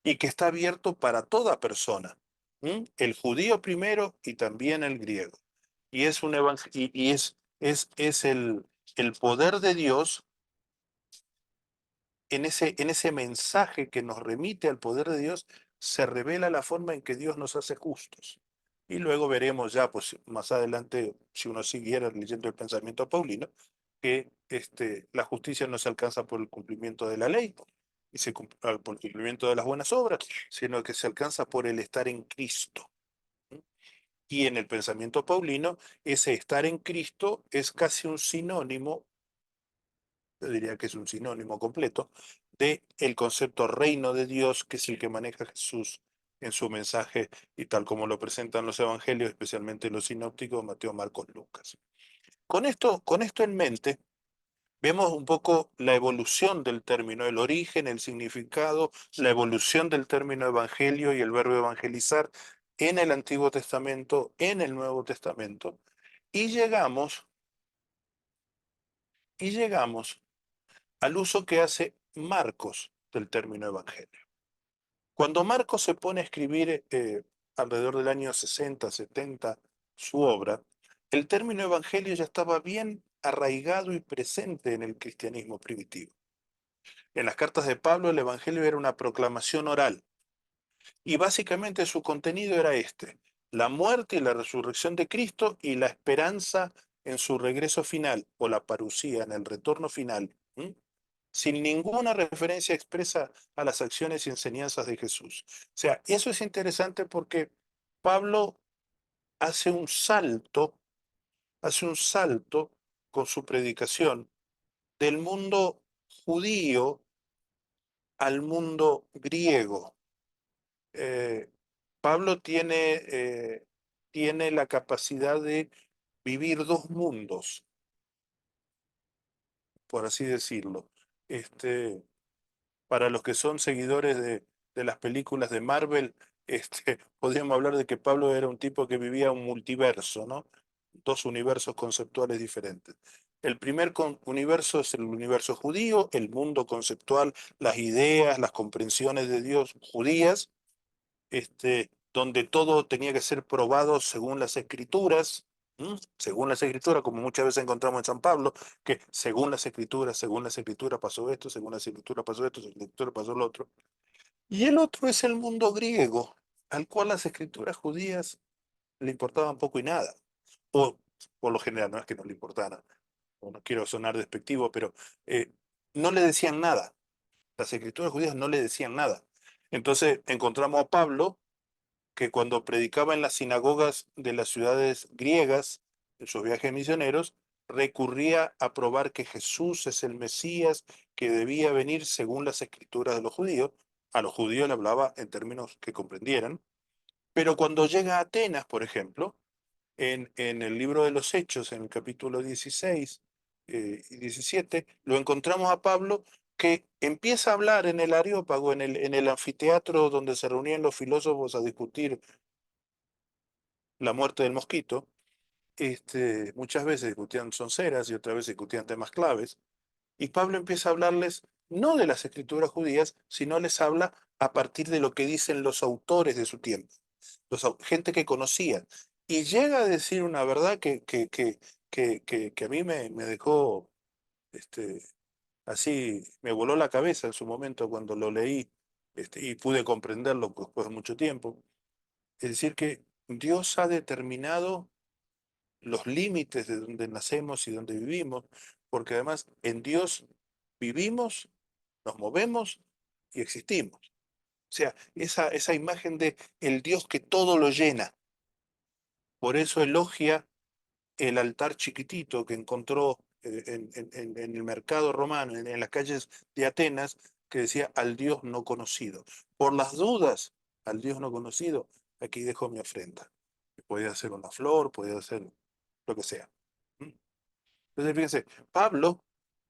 y que está abierto para toda persona, el judío primero y también el griego. Y es un y es el poder de Dios en ese mensaje que nos remite al poder de Dios, se revela la forma en que Dios nos hace justos. Y luego veremos ya, pues más adelante, si uno siguiera leyendo el pensamiento paulino, que la justicia no se alcanza por el cumplimiento de la ley y por el cumplimiento de las buenas obras, sino que se alcanza por el estar en Cristo. Y en el pensamiento paulino, ese estar en Cristo es casi un sinónimo, yo diría que es un sinónimo completo, de el concepto reino de Dios, que es el que maneja Jesús en su mensaje y tal como lo presentan los evangelios, especialmente los sinópticos, Mateo, Marcos, Lucas. Con esto en mente, vemos un poco la evolución del término, el origen, el significado, la evolución del término evangelio y el verbo evangelizar en el Antiguo Testamento, en el Nuevo Testamento, y llegamos al uso que hace Marcos del término evangelio. Cuando Marcos se pone a escribir alrededor del año 60, 70 su obra, el término evangelio ya estaba bien arraigado y presente en el cristianismo primitivo. En las cartas de Pablo el evangelio era una proclamación oral y básicamente su contenido era la muerte y la resurrección de Cristo y la esperanza en su regreso final o la parusía en el retorno final, sin ninguna referencia expresa a las acciones y enseñanzas de Jesús. O sea, eso es interesante porque Pablo hace un salto con su predicación del mundo judío al mundo griego. Eh, Pablo tiene la capacidad de vivir dos mundos, por así decirlo. Para los que son seguidores de las películas de Marvel, podríamos hablar de que Pablo era un tipo que vivía un multiverso, ¿no? Dos universos conceptuales diferentes. El primer universo es el universo judío, el mundo conceptual, las ideas, las comprensiones de Dios judías, donde todo tenía que ser probado según las escrituras, según las escrituras, como muchas veces encontramos en San Pablo, que según las escrituras pasó esto, según las escrituras pasó esto, según las escrituras pasó lo otro. Y el otro es el mundo griego, al cual las escrituras judías le importaban poco y nada. O por lo general, no es que no le importaran, o no quiero sonar despectivo, pero no le decían nada. Las escrituras judías no le decían nada. Entonces encontramos a Pablo que cuando predicaba en las sinagogas de las ciudades griegas, en sus viajes misioneros, recurría a probar que Jesús es el Mesías que debía venir según las escrituras de los judíos. A los judíos le hablaba en términos que comprendieran, pero cuando llega a Atenas, por ejemplo, en el libro de los Hechos, en el capítulo 16 y 17, lo encontramos a Pablo que empieza a hablar en el Areópago, en el anfiteatro donde se reunían los filósofos a discutir la muerte del mosquito. Muchas veces discutían sonceras y otras veces discutían temas claves. Y Pablo empieza a hablarles no de las escrituras judías, sino les habla a partir de lo que dicen los autores de su tiempo, gente que conocía. Y llega a decir una verdad que a mí me dejó, así, me voló la cabeza en su momento cuando lo leí, y pude comprenderlo después de mucho tiempo. Es decir, que Dios ha determinado los límites de donde nacemos y donde vivimos, porque además en Dios vivimos, nos movemos y existimos. O sea, esa imagen de el Dios que todo lo llena. Por eso elogia el altar chiquitito que encontró en el mercado romano, en las calles de Atenas, que decía al Dios no conocido. Por las dudas, al Dios no conocido, aquí dejo mi ofrenda. Podía ser una flor, podía ser lo que sea. Entonces, fíjense, Pablo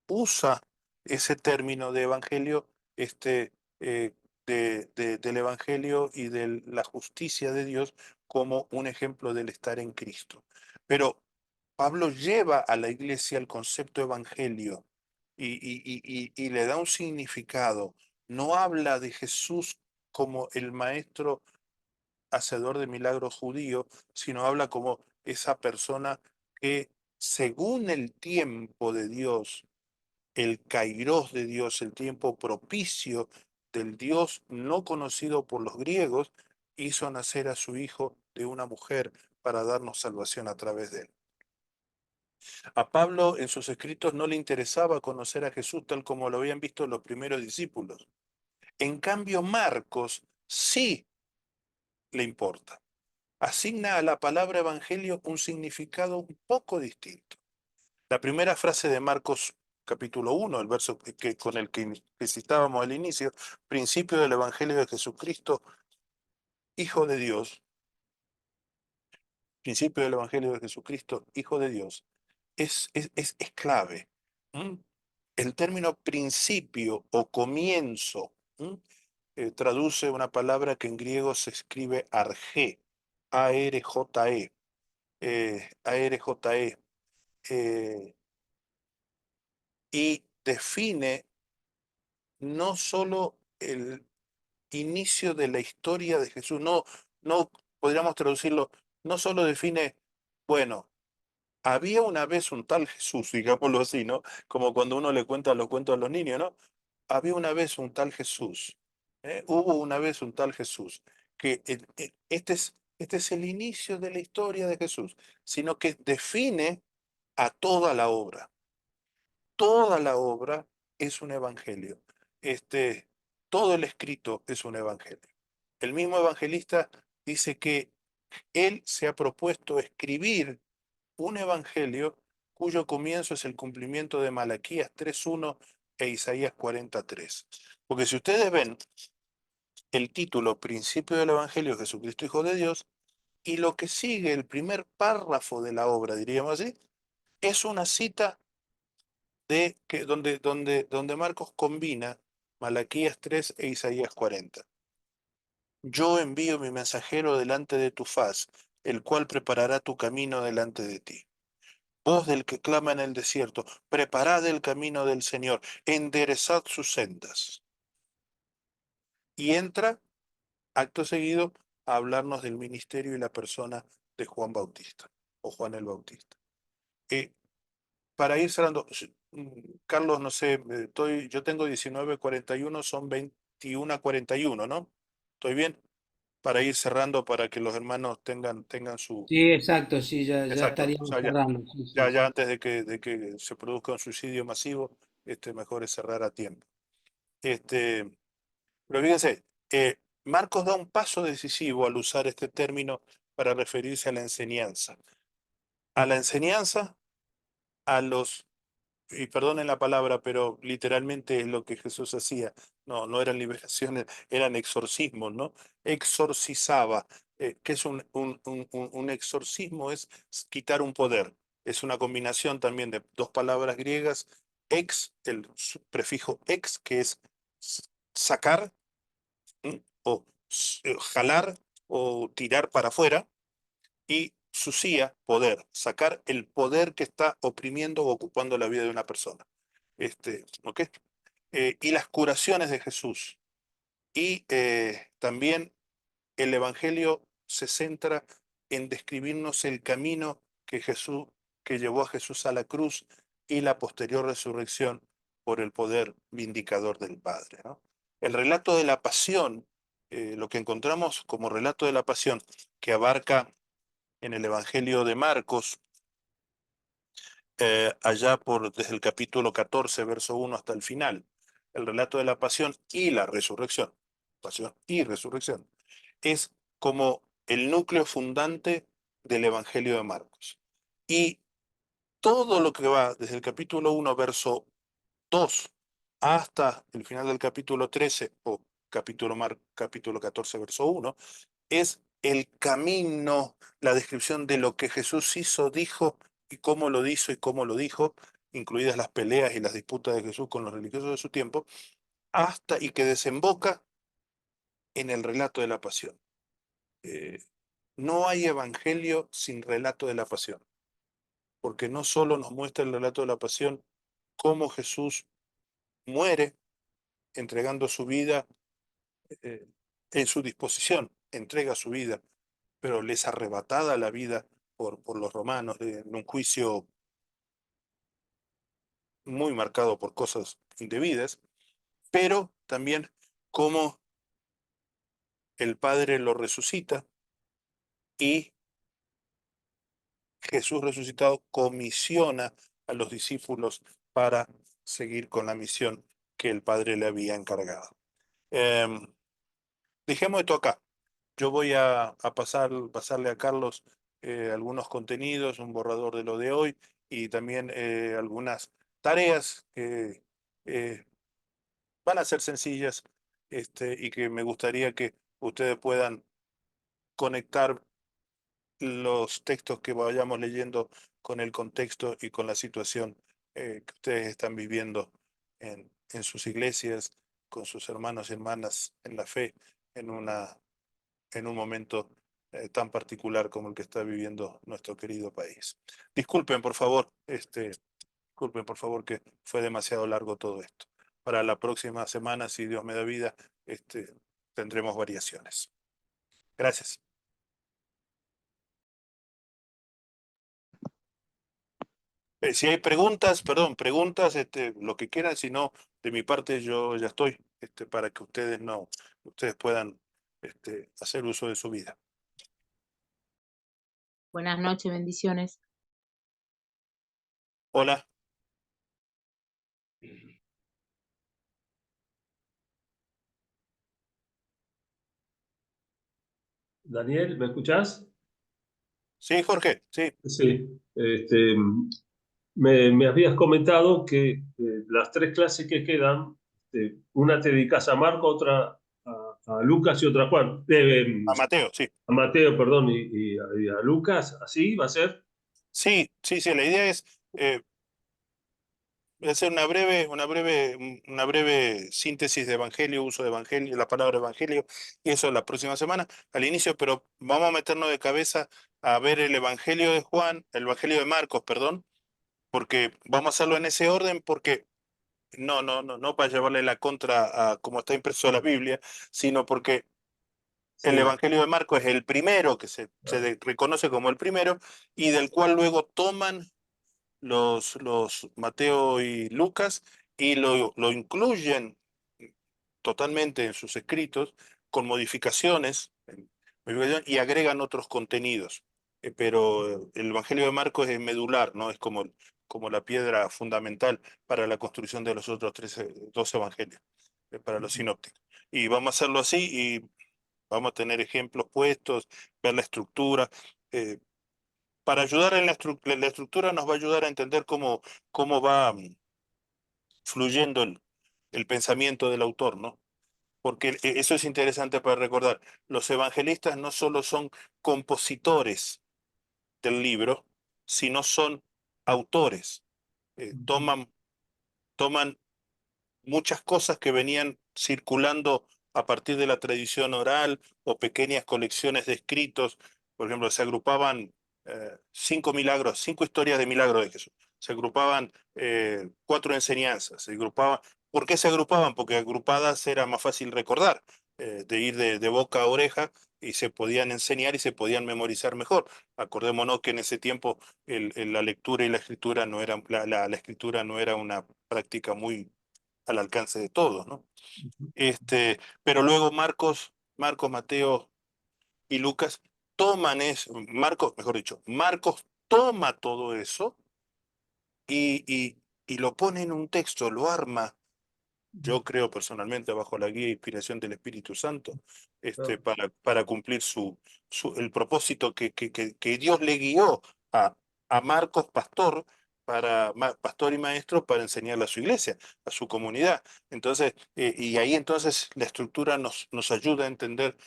usa ese término de evangelio, eh, del Evangelio y de la justicia de Dios como un ejemplo del estar en Cristo. Pero Pablo lleva a la iglesia el concepto evangelio y le da un significado. No habla de Jesús como el maestro hacedor de milagros judío, sino habla como esa persona que según el tiempo de Dios, el kairos de Dios, el tiempo propicio del Dios no conocido por los griegos, hizo nacer a su hijo de una mujer para darnos salvación a través de él. A Pablo en sus escritos no le interesaba conocer a Jesús tal como lo habían visto los primeros discípulos. En cambio, Marcos sí le importa. Asigna a la palabra evangelio un significado un poco distinto. La primera frase de Marcos capítulo 1, el verso con el que citábamos al inicio, principio del evangelio de Jesucristo, Hijo de Dios, principio del evangelio de Jesucristo, Hijo de Dios, es clave. ¿Mm? El término principio o comienzo traduce una palabra que en griego se escribe arjé, A-R-J-E, A-R-J-E, y define no solo el inicio de la historia de Jesús, no podríamos traducirlo, no solo define, bueno, había una vez un tal Jesús, digámoslo así, ¿no? Como cuando uno le cuenta los cuentos a los niños, ¿no? Había una vez un tal Jesús, hubo una vez un tal Jesús, que este es el inicio de la historia de Jesús, sino que define a toda la obra. Toda la obra es un evangelio. Todo el escrito es un evangelio. El mismo evangelista dice que él se ha propuesto escribir un evangelio cuyo comienzo es el cumplimiento de Malaquías 3:1 e Isaías 43. Porque si ustedes ven el título Principio del Evangelio Jesucristo Hijo de Dios, y lo que sigue, el primer párrafo de la obra, diríamos así, es una cita donde Marcos combina Malaquías 3 e Isaías 40. Yo envío mi mensajero delante de tu faz, el cual preparará tu camino delante de ti. Voz del que clama en el desierto, preparad el camino del Señor, enderezad sus sendas. Y entra, acto seguido, a hablarnos del ministerio y la persona de Juan Bautista, o Juan el Bautista. Para ir cerrando, Carlos, no sé, yo tengo 19:41, son 21:41, ¿no? ¿Estoy bien? Para ir cerrando, para que los hermanos tengan su... Sí, exacto, sí, ya Exacto, o estaríamos sea, cerrando. Sí, sí, ya sí. antes de que se produzca un suicidio masivo, mejor es cerrar a tiempo. Pero fíjense, Marcos da un paso decisivo al usar este término para referirse a la enseñanza. A la enseñanza, a los, y perdonen la palabra, pero literalmente es lo que Jesús hacía. No eran liberaciones, eran exorcismos, ¿no? Exorcizaba. ¿Qué es un exorcismo? Es quitar un poder. Es una combinación también de dos palabras griegas, el prefijo ex, que es sacar, o jalar o tirar para afuera, y sucia, poder, sacar el poder que está oprimiendo o ocupando la vida de una persona. ¿Ok? Y las curaciones de Jesús. Y también el Evangelio se centra en describirnos el camino que llevó a Jesús a la cruz y la posterior resurrección por el poder vindicador del Padre, ¿no? El relato de la pasión, lo que encontramos como relato de la pasión, que abarca en el Evangelio de Marcos, desde el capítulo 14, verso 1 hasta el final, el relato de la pasión y la resurrección, pasión y resurrección, es como el núcleo fundante del Evangelio de Marcos. Y todo lo que va desde el capítulo 1, verso 2, hasta el final del capítulo 13 o capítulo 14, verso 1, es el camino, la descripción de lo que Jesús hizo, dijo y cómo lo hizo y cómo lo dijo, incluidas las peleas y las disputas de Jesús con los religiosos de su tiempo, hasta y que desemboca en el relato de la pasión. No hay evangelio sin relato de la pasión, porque no solo nos muestra el relato de la pasión, cómo Jesús muere entregando su vida en su disposición, entrega su vida, pero les arrebatada la vida por los romanos en un juicio muy marcado por cosas indebidas, pero también cómo el Padre lo resucita y Jesús resucitado comisiona a los discípulos para seguir con la misión que el Padre le había encargado. Dejemos esto acá. Yo voy a pasarle a Carlos algunos contenidos, un borrador de lo de hoy y también algunas tareas que van a ser sencillas y que me gustaría que ustedes puedan conectar los textos que vayamos leyendo con el contexto y con la situación que ustedes están viviendo en sus iglesias, con sus hermanos y hermanas en la fe, en un momento tan particular como el que está viviendo nuestro querido país. Disculpen, por favor, disculpen, por favor, que fue demasiado largo todo esto. Para la próxima semana, si Dios me da vida, tendremos variaciones. Gracias. Si hay preguntas, perdón, preguntas, lo que quieran, si no, de mi parte yo ya estoy, para que ustedes puedan hacer uso de su vida. Buenas noches, bendiciones. Hola. Daniel, ¿me escuchás? Sí, Jorge, sí. Sí. Me habías comentado que las tres clases que quedan, una te dedicas a Marco, otra a Lucas y otra a Juan. A Mateo, sí. A Mateo, perdón, y a Lucas, ¿así va a ser? Sí, la idea es hacer una breve síntesis de evangelio, uso de evangelio, la palabra evangelio, y eso la próxima semana, al inicio, pero vamos a meternos de cabeza a ver el evangelio de Juan, el evangelio de Marcos, perdón, porque vamos a hacerlo en ese orden, porque no para llevarle la contra a como está impreso la Biblia, sino porque Sí. el evangelio de Marcos es el primero, que se reconoce como el primero, y del cual luego toman los Mateo y Lucas y lo incluyen totalmente en sus escritos con modificaciones y agregan otros contenidos. Pero el Evangelio de Marcos es medular, ¿no? Es como la piedra fundamental para la construcción de los otros dos evangelios, para los sinópticos. Y vamos a hacerlo así y vamos a tener ejemplos puestos, ver la estructura. Para ayudar en la estructura nos va a ayudar a entender cómo va fluyendo el pensamiento del autor, ¿no? Porque eso es interesante para recordar. Los evangelistas no solo son compositores del libro, sino son autores. Toman muchas cosas que venían circulando a partir de la tradición oral o pequeñas colecciones de escritos. Por ejemplo, se agrupaban 5 historias de milagros de Jesús. Se agrupaban 4 enseñanzas. ¿Por qué se agrupaban? Porque agrupadas era más fácil recordar, de ir de boca a oreja y se podían enseñar y se podían memorizar mejor. Acordémonos que en ese tiempo la lectura y la escritura no eran, la escritura no era una práctica muy al alcance de todos, ¿no? Pero luego Marcos, Mateo y Lucas toman eso, mejor dicho, Marcos toma todo eso y lo pone en un texto, lo arma, yo creo personalmente bajo la guía e inspiración del Espíritu Santo, para cumplir el propósito que Dios le guió a Marcos, pastor, pastor y maestro, para enseñarle a su iglesia, a su comunidad. Entonces, y ahí entonces la estructura nos ayuda a entender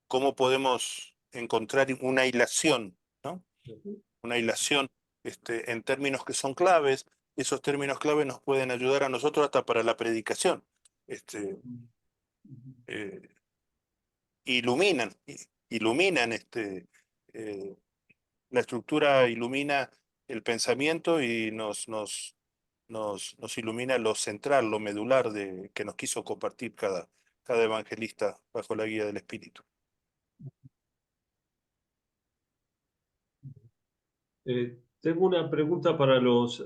cómo podemos encontrar una hilación, ¿no? Una hilación en términos que son claves. Esos términos claves nos pueden ayudar a nosotros hasta para la predicación. eh, iluminan, iluminan la estructura ilumina el pensamiento y nos ilumina lo central, lo medular que nos quiso compartir cada evangelista bajo la guía del Espíritu. Tengo una pregunta para los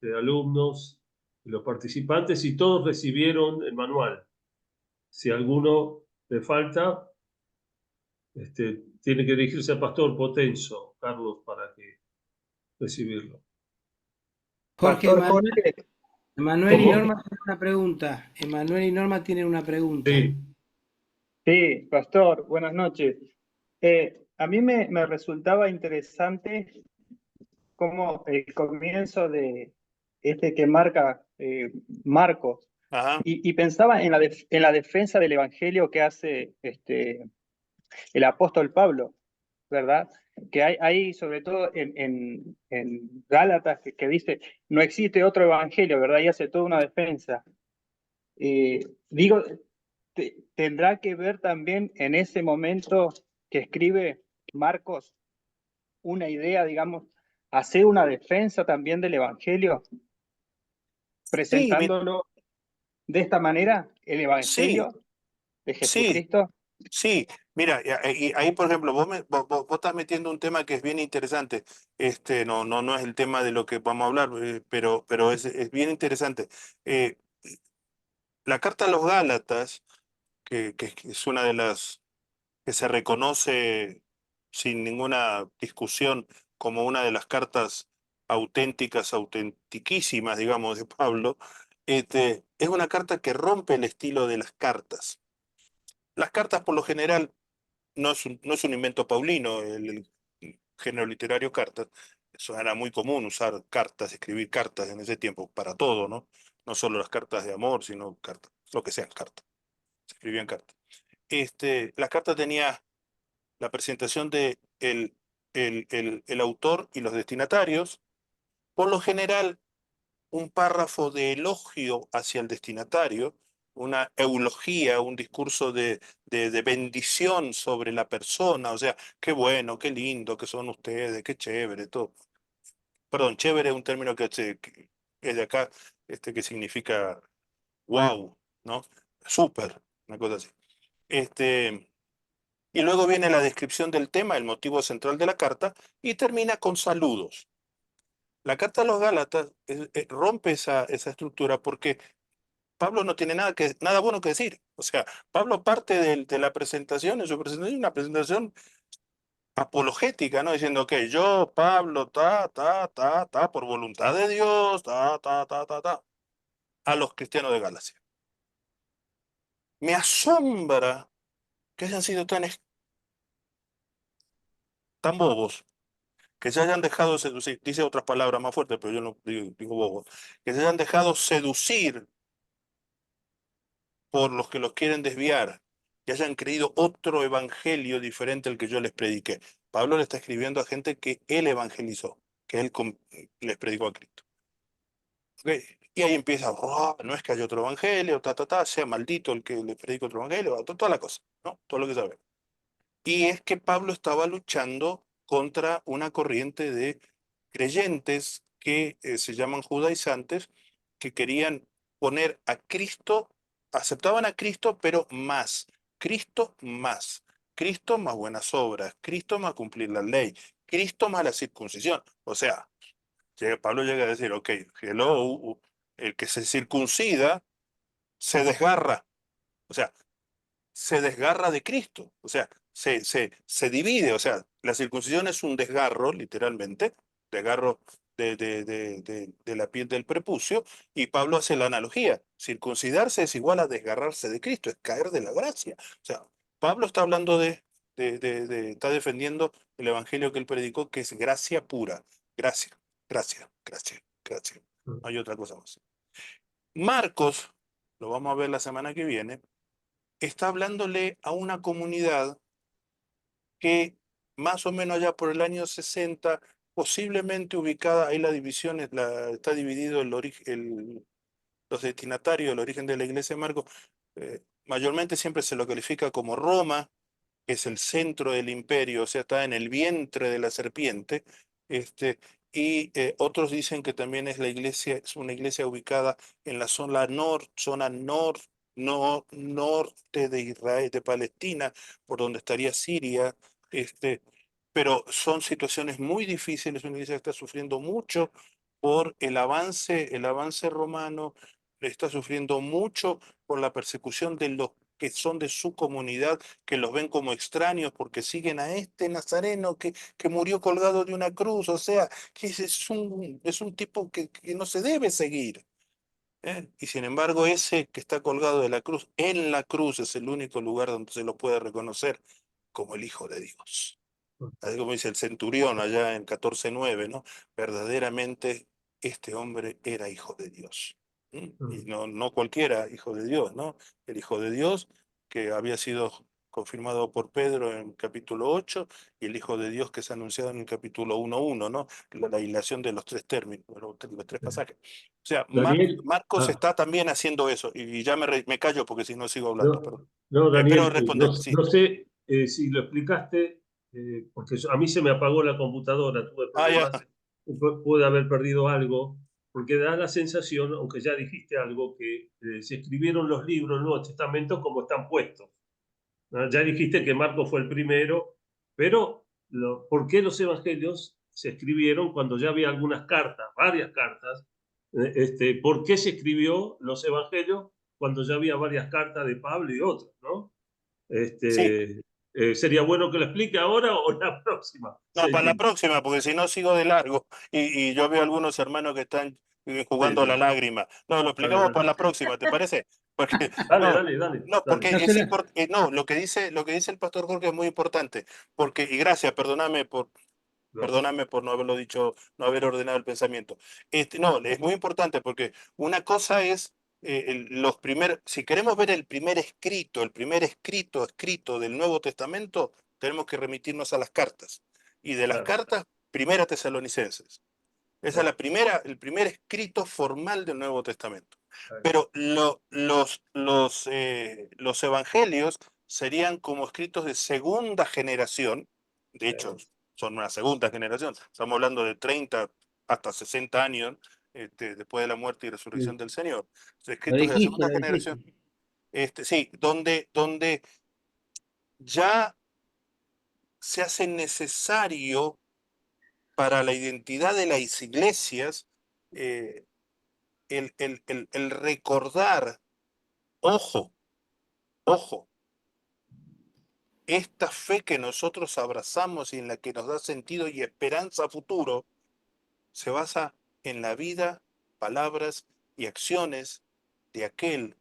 alumnos y los participantes, si todos recibieron el manual. Si alguno le falta, tiene que dirigirse al pastor Potenzo, Carlos, para que recibirlo. Jorge, Pastor Jorge, Emanuel y ¿Cómo? Norma tienen una pregunta. Emanuel y Norma tienen una pregunta. Sí. sí, Pastor, buenas noches. A mí me resultaba interesante cómo el comienzo de que marca Marcos, Ajá. y pensaba en la defensa del Evangelio que hace el apóstol Pablo, ¿verdad? Que hay sobre todo en Gálatas, que dice, no existe otro Evangelio, ¿verdad? Y hace toda una defensa. Digo, tendrá que ver también en ese momento que escribe Marcos una idea, digamos, hacer una defensa también del Evangelio, Sí, presentándolo de esta manera, el sí, Evangelio de sí, Jesucristo. sí. Mira, y ahí, por ejemplo, vos estás metiendo un tema que es bien interesante. No es el tema de lo que vamos a hablar, pero es bien interesante. Eh, la carta a los Gálatas, que es una de las que se reconoce sin ninguna discusión como una de las cartas auténticas, autentiquísimas, digamos, de Pablo, es una carta que rompe el estilo de las cartas. Las cartas, por lo general, no es un invento paulino, el género literario cartas. Eso era muy común usar cartas, escribir cartas en ese tiempo, para todo, ¿no? No solo las cartas de amor, sino cartas, lo que sean cartas. Se escribían cartas. La carta tenía la presentación de el autor y los destinatarios, por lo general un párrafo de elogio hacia el destinatario, una eulogía, un discurso de bendición sobre la persona, o sea, qué bueno, qué lindo que son ustedes, qué chévere, todo. Perdón, chévere es un término que es de acá, que significa wow, ¿no? Súper, una cosa así. Y luego viene la descripción del tema, el motivo central de la carta, y termina con saludos. La carta a los Gálatas rompe esa estructura porque Pablo no tiene nada bueno que decir. O sea, Pablo parte de la presentación, en su presentación, una presentación apologética, ¿no? Diciendo que yo, Pablo, por voluntad de Dios, a los cristianos de Galacia. Me asombra que hayan sido tan bobos, que se hayan dejado seducir, dice otras palabras más fuertes, pero yo no digo bobos, que se hayan dejado seducir por los que los quieren desviar, que hayan creído otro evangelio diferente al que yo les prediqué. Pablo le está escribiendo a gente que él evangelizó, que él les predicó a Cristo. ¿Okay? Y ahí empieza, no es que haya otro evangelio, sea maldito el que le predica otro evangelio, toda la cosa, ¿no? Todo lo que sabemos. Y es que Pablo estaba luchando contra una corriente de creyentes que se llaman judaizantes, que querían poner a Cristo, aceptaban a Cristo, pero más, Cristo más, Cristo más buenas obras, Cristo más cumplir la ley, Cristo más la circuncisión. O sea, Pablo llega a decir, ok, hello, el que se circuncida se desgarra. O sea, se desgarra de Cristo, o sea, se divide, o sea, la circuncisión es un desgarro, literalmente, desgarro de la piel del prepucio, y Pablo hace la analogía, circuncidarse es igual a desgarrarse de Cristo, es caer de la gracia. O sea, Pablo está hablando está defendiendo el evangelio que él predicó, que es gracia pura, gracia, gracia, gracia, gracia. No hay otra cosa más. Marcos, lo vamos a ver la semana que viene, está hablándole a una comunidad que más o menos allá por el año 60, posiblemente ubicada, ahí la división está dividido los destinatarios, el origen de la iglesia de Marcos, mayormente siempre se lo califica como Roma, que es el centro del imperio, o sea, está en el vientre de la serpiente, y otros dicen que también es la iglesia, es una iglesia ubicada en la zona norte de Israel, de Palestina, por donde estaría Siria, pero son situaciones muy difíciles, una iglesia que está sufriendo mucho por el avance romano, está sufriendo mucho por la persecución de los que son de su comunidad, que los ven como extraños porque siguen a este nazareno que murió colgado de una cruz, o sea, que es un tipo que no se debe seguir. Y sin embargo, ese que está colgado de la cruz, en la cruz es el único lugar donde se lo puede reconocer como el Hijo de Dios. Así como dice el centurión allá en 14:9, ¿no? Verdaderamente este hombre era hijo de Dios. Y no cualquiera hijo de Dios, ¿no? El Hijo de Dios que había sido confirmado por Pedro en capítulo 8 y el Hijo de Dios que es anunciado en el capítulo 1:1, ¿no? La hilación de los tres términos, los tres pasajes. O sea, Daniel, Marcos está también haciendo eso y ya me callo porque si no sigo hablando, perdón. no, Espero Daniel, responder, sí. no sé si lo explicaste, porque a mí se me apagó la computadora, tuve Ya. problemas, pude haber perdido algo, porque da la sensación, aunque ya dijiste algo, que se escribieron los libros, el Nuevo Testamento, como están puestos. Ya dijiste que Marcos fue el primero, pero ¿por qué los evangelios se escribieron cuando ya había algunas cartas, varias cartas? ¿Por qué se escribió los evangelios cuando ya había varias cartas de Pablo y otros, ¿no? Sí. ¿Sería bueno que lo explique ahora o la próxima? No, para la próxima, porque si no sigo de largo. Y yo veo algunos hermanos que están jugando a la lágrima. No, lo explicamos para la próxima, ¿te parece? Porque, no, porque No es se la- importante. No, lo que dice el pastor Jorge es muy importante. Porque, y gracias, perdóname por no haberlo dicho, no haber ordenado el pensamiento. No, es muy importante porque una cosa es si queremos ver el primer escrito escrito del Nuevo Testamento, tenemos que remitirnos a las cartas. Y de las cartas, Primera Tesalonicenses. Esa es el primer escrito formal del Nuevo Testamento. Pero los evangelios serían como escritos de segunda generación, de hecho, son una segunda generación, estamos hablando de 30 hasta 60 años después de la muerte y resurrección del Señor. Escritos de la segunda generación, sí, donde ya se hace necesario para la identidad de las iglesias el recordar, ojo, esta fe que nosotros abrazamos y en la que nos da sentido y esperanza a futuro, se basa en la vida, palabras y acciones de aquel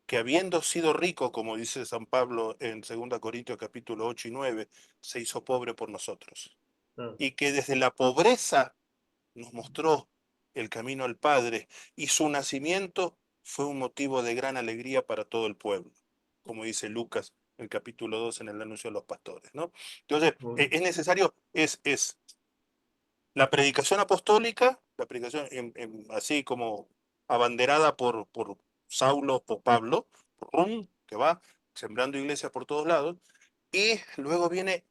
que habiendo sido rico, como dice San Pablo en 2 Corintios capítulo 8 y 9, se hizo pobre por nosotros. Y que desde la pobreza nos mostró el camino al Padre y su nacimiento fue un motivo de gran alegría para todo el pueblo, como dice Lucas en el capítulo 2 en el anuncio de los pastores, ¿no? Entonces, es necesario, es la predicación apostólica, la predicación así como abanderada por Saulo, por Pablo, por Rum, que va sembrando iglesias por todos lados, y luego viene,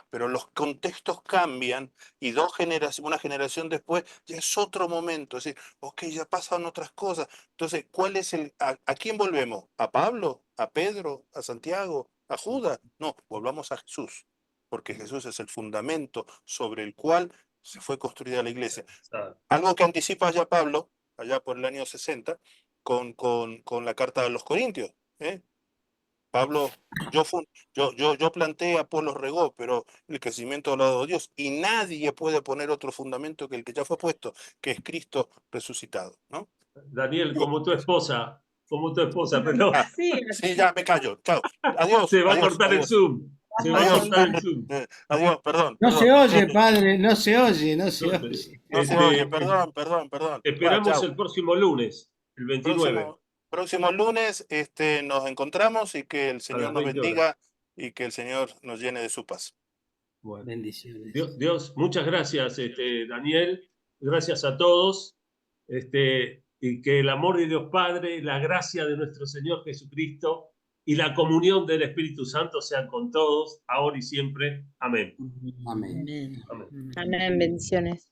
pero los contextos cambian y una generación después ya es otro momento, es decir, ok, ya pasan otras cosas. Entonces, ¿a quién volvemos? ¿A Pablo? ¿A Pedro? ¿A Santiago? ¿A Judas? No, volvamos a Jesús, porque Jesús es el fundamento sobre el cual se fue construida la iglesia. Algo que anticipa ya Pablo, allá por el año 60, con la carta a los Corintios. Pablo, yo planté, Apolo regó, pero el crecimiento lo ha dado Dios, y nadie puede poner otro fundamento que el que ya fue puesto, que es Cristo resucitado, ¿no? Daniel, como tu esposa, pero... Sí, ya me callo, chao. Adiós. Se va a adiós, cortar adiós. el Zoom. Se va a Adiós. cortar el Zoom. Adiós, perdón. No se oye, padre, no se oye, no se oye. No se oye, perdón. Esperamos Chao. el próximo lunes, el 29. Próximo lunes nos encontramos y que el A Señor las nos 20 horas. bendiga y que el Señor nos llene de su paz. Bueno. Bendiciones. Dios, muchas gracias, Daniel. Gracias a todos. Y que el amor de Dios Padre, la gracia de nuestro Señor Jesucristo y la comunión del Espíritu Santo sea con todos, ahora y siempre. Amén. Amén. Amén. Amén, bendiciones.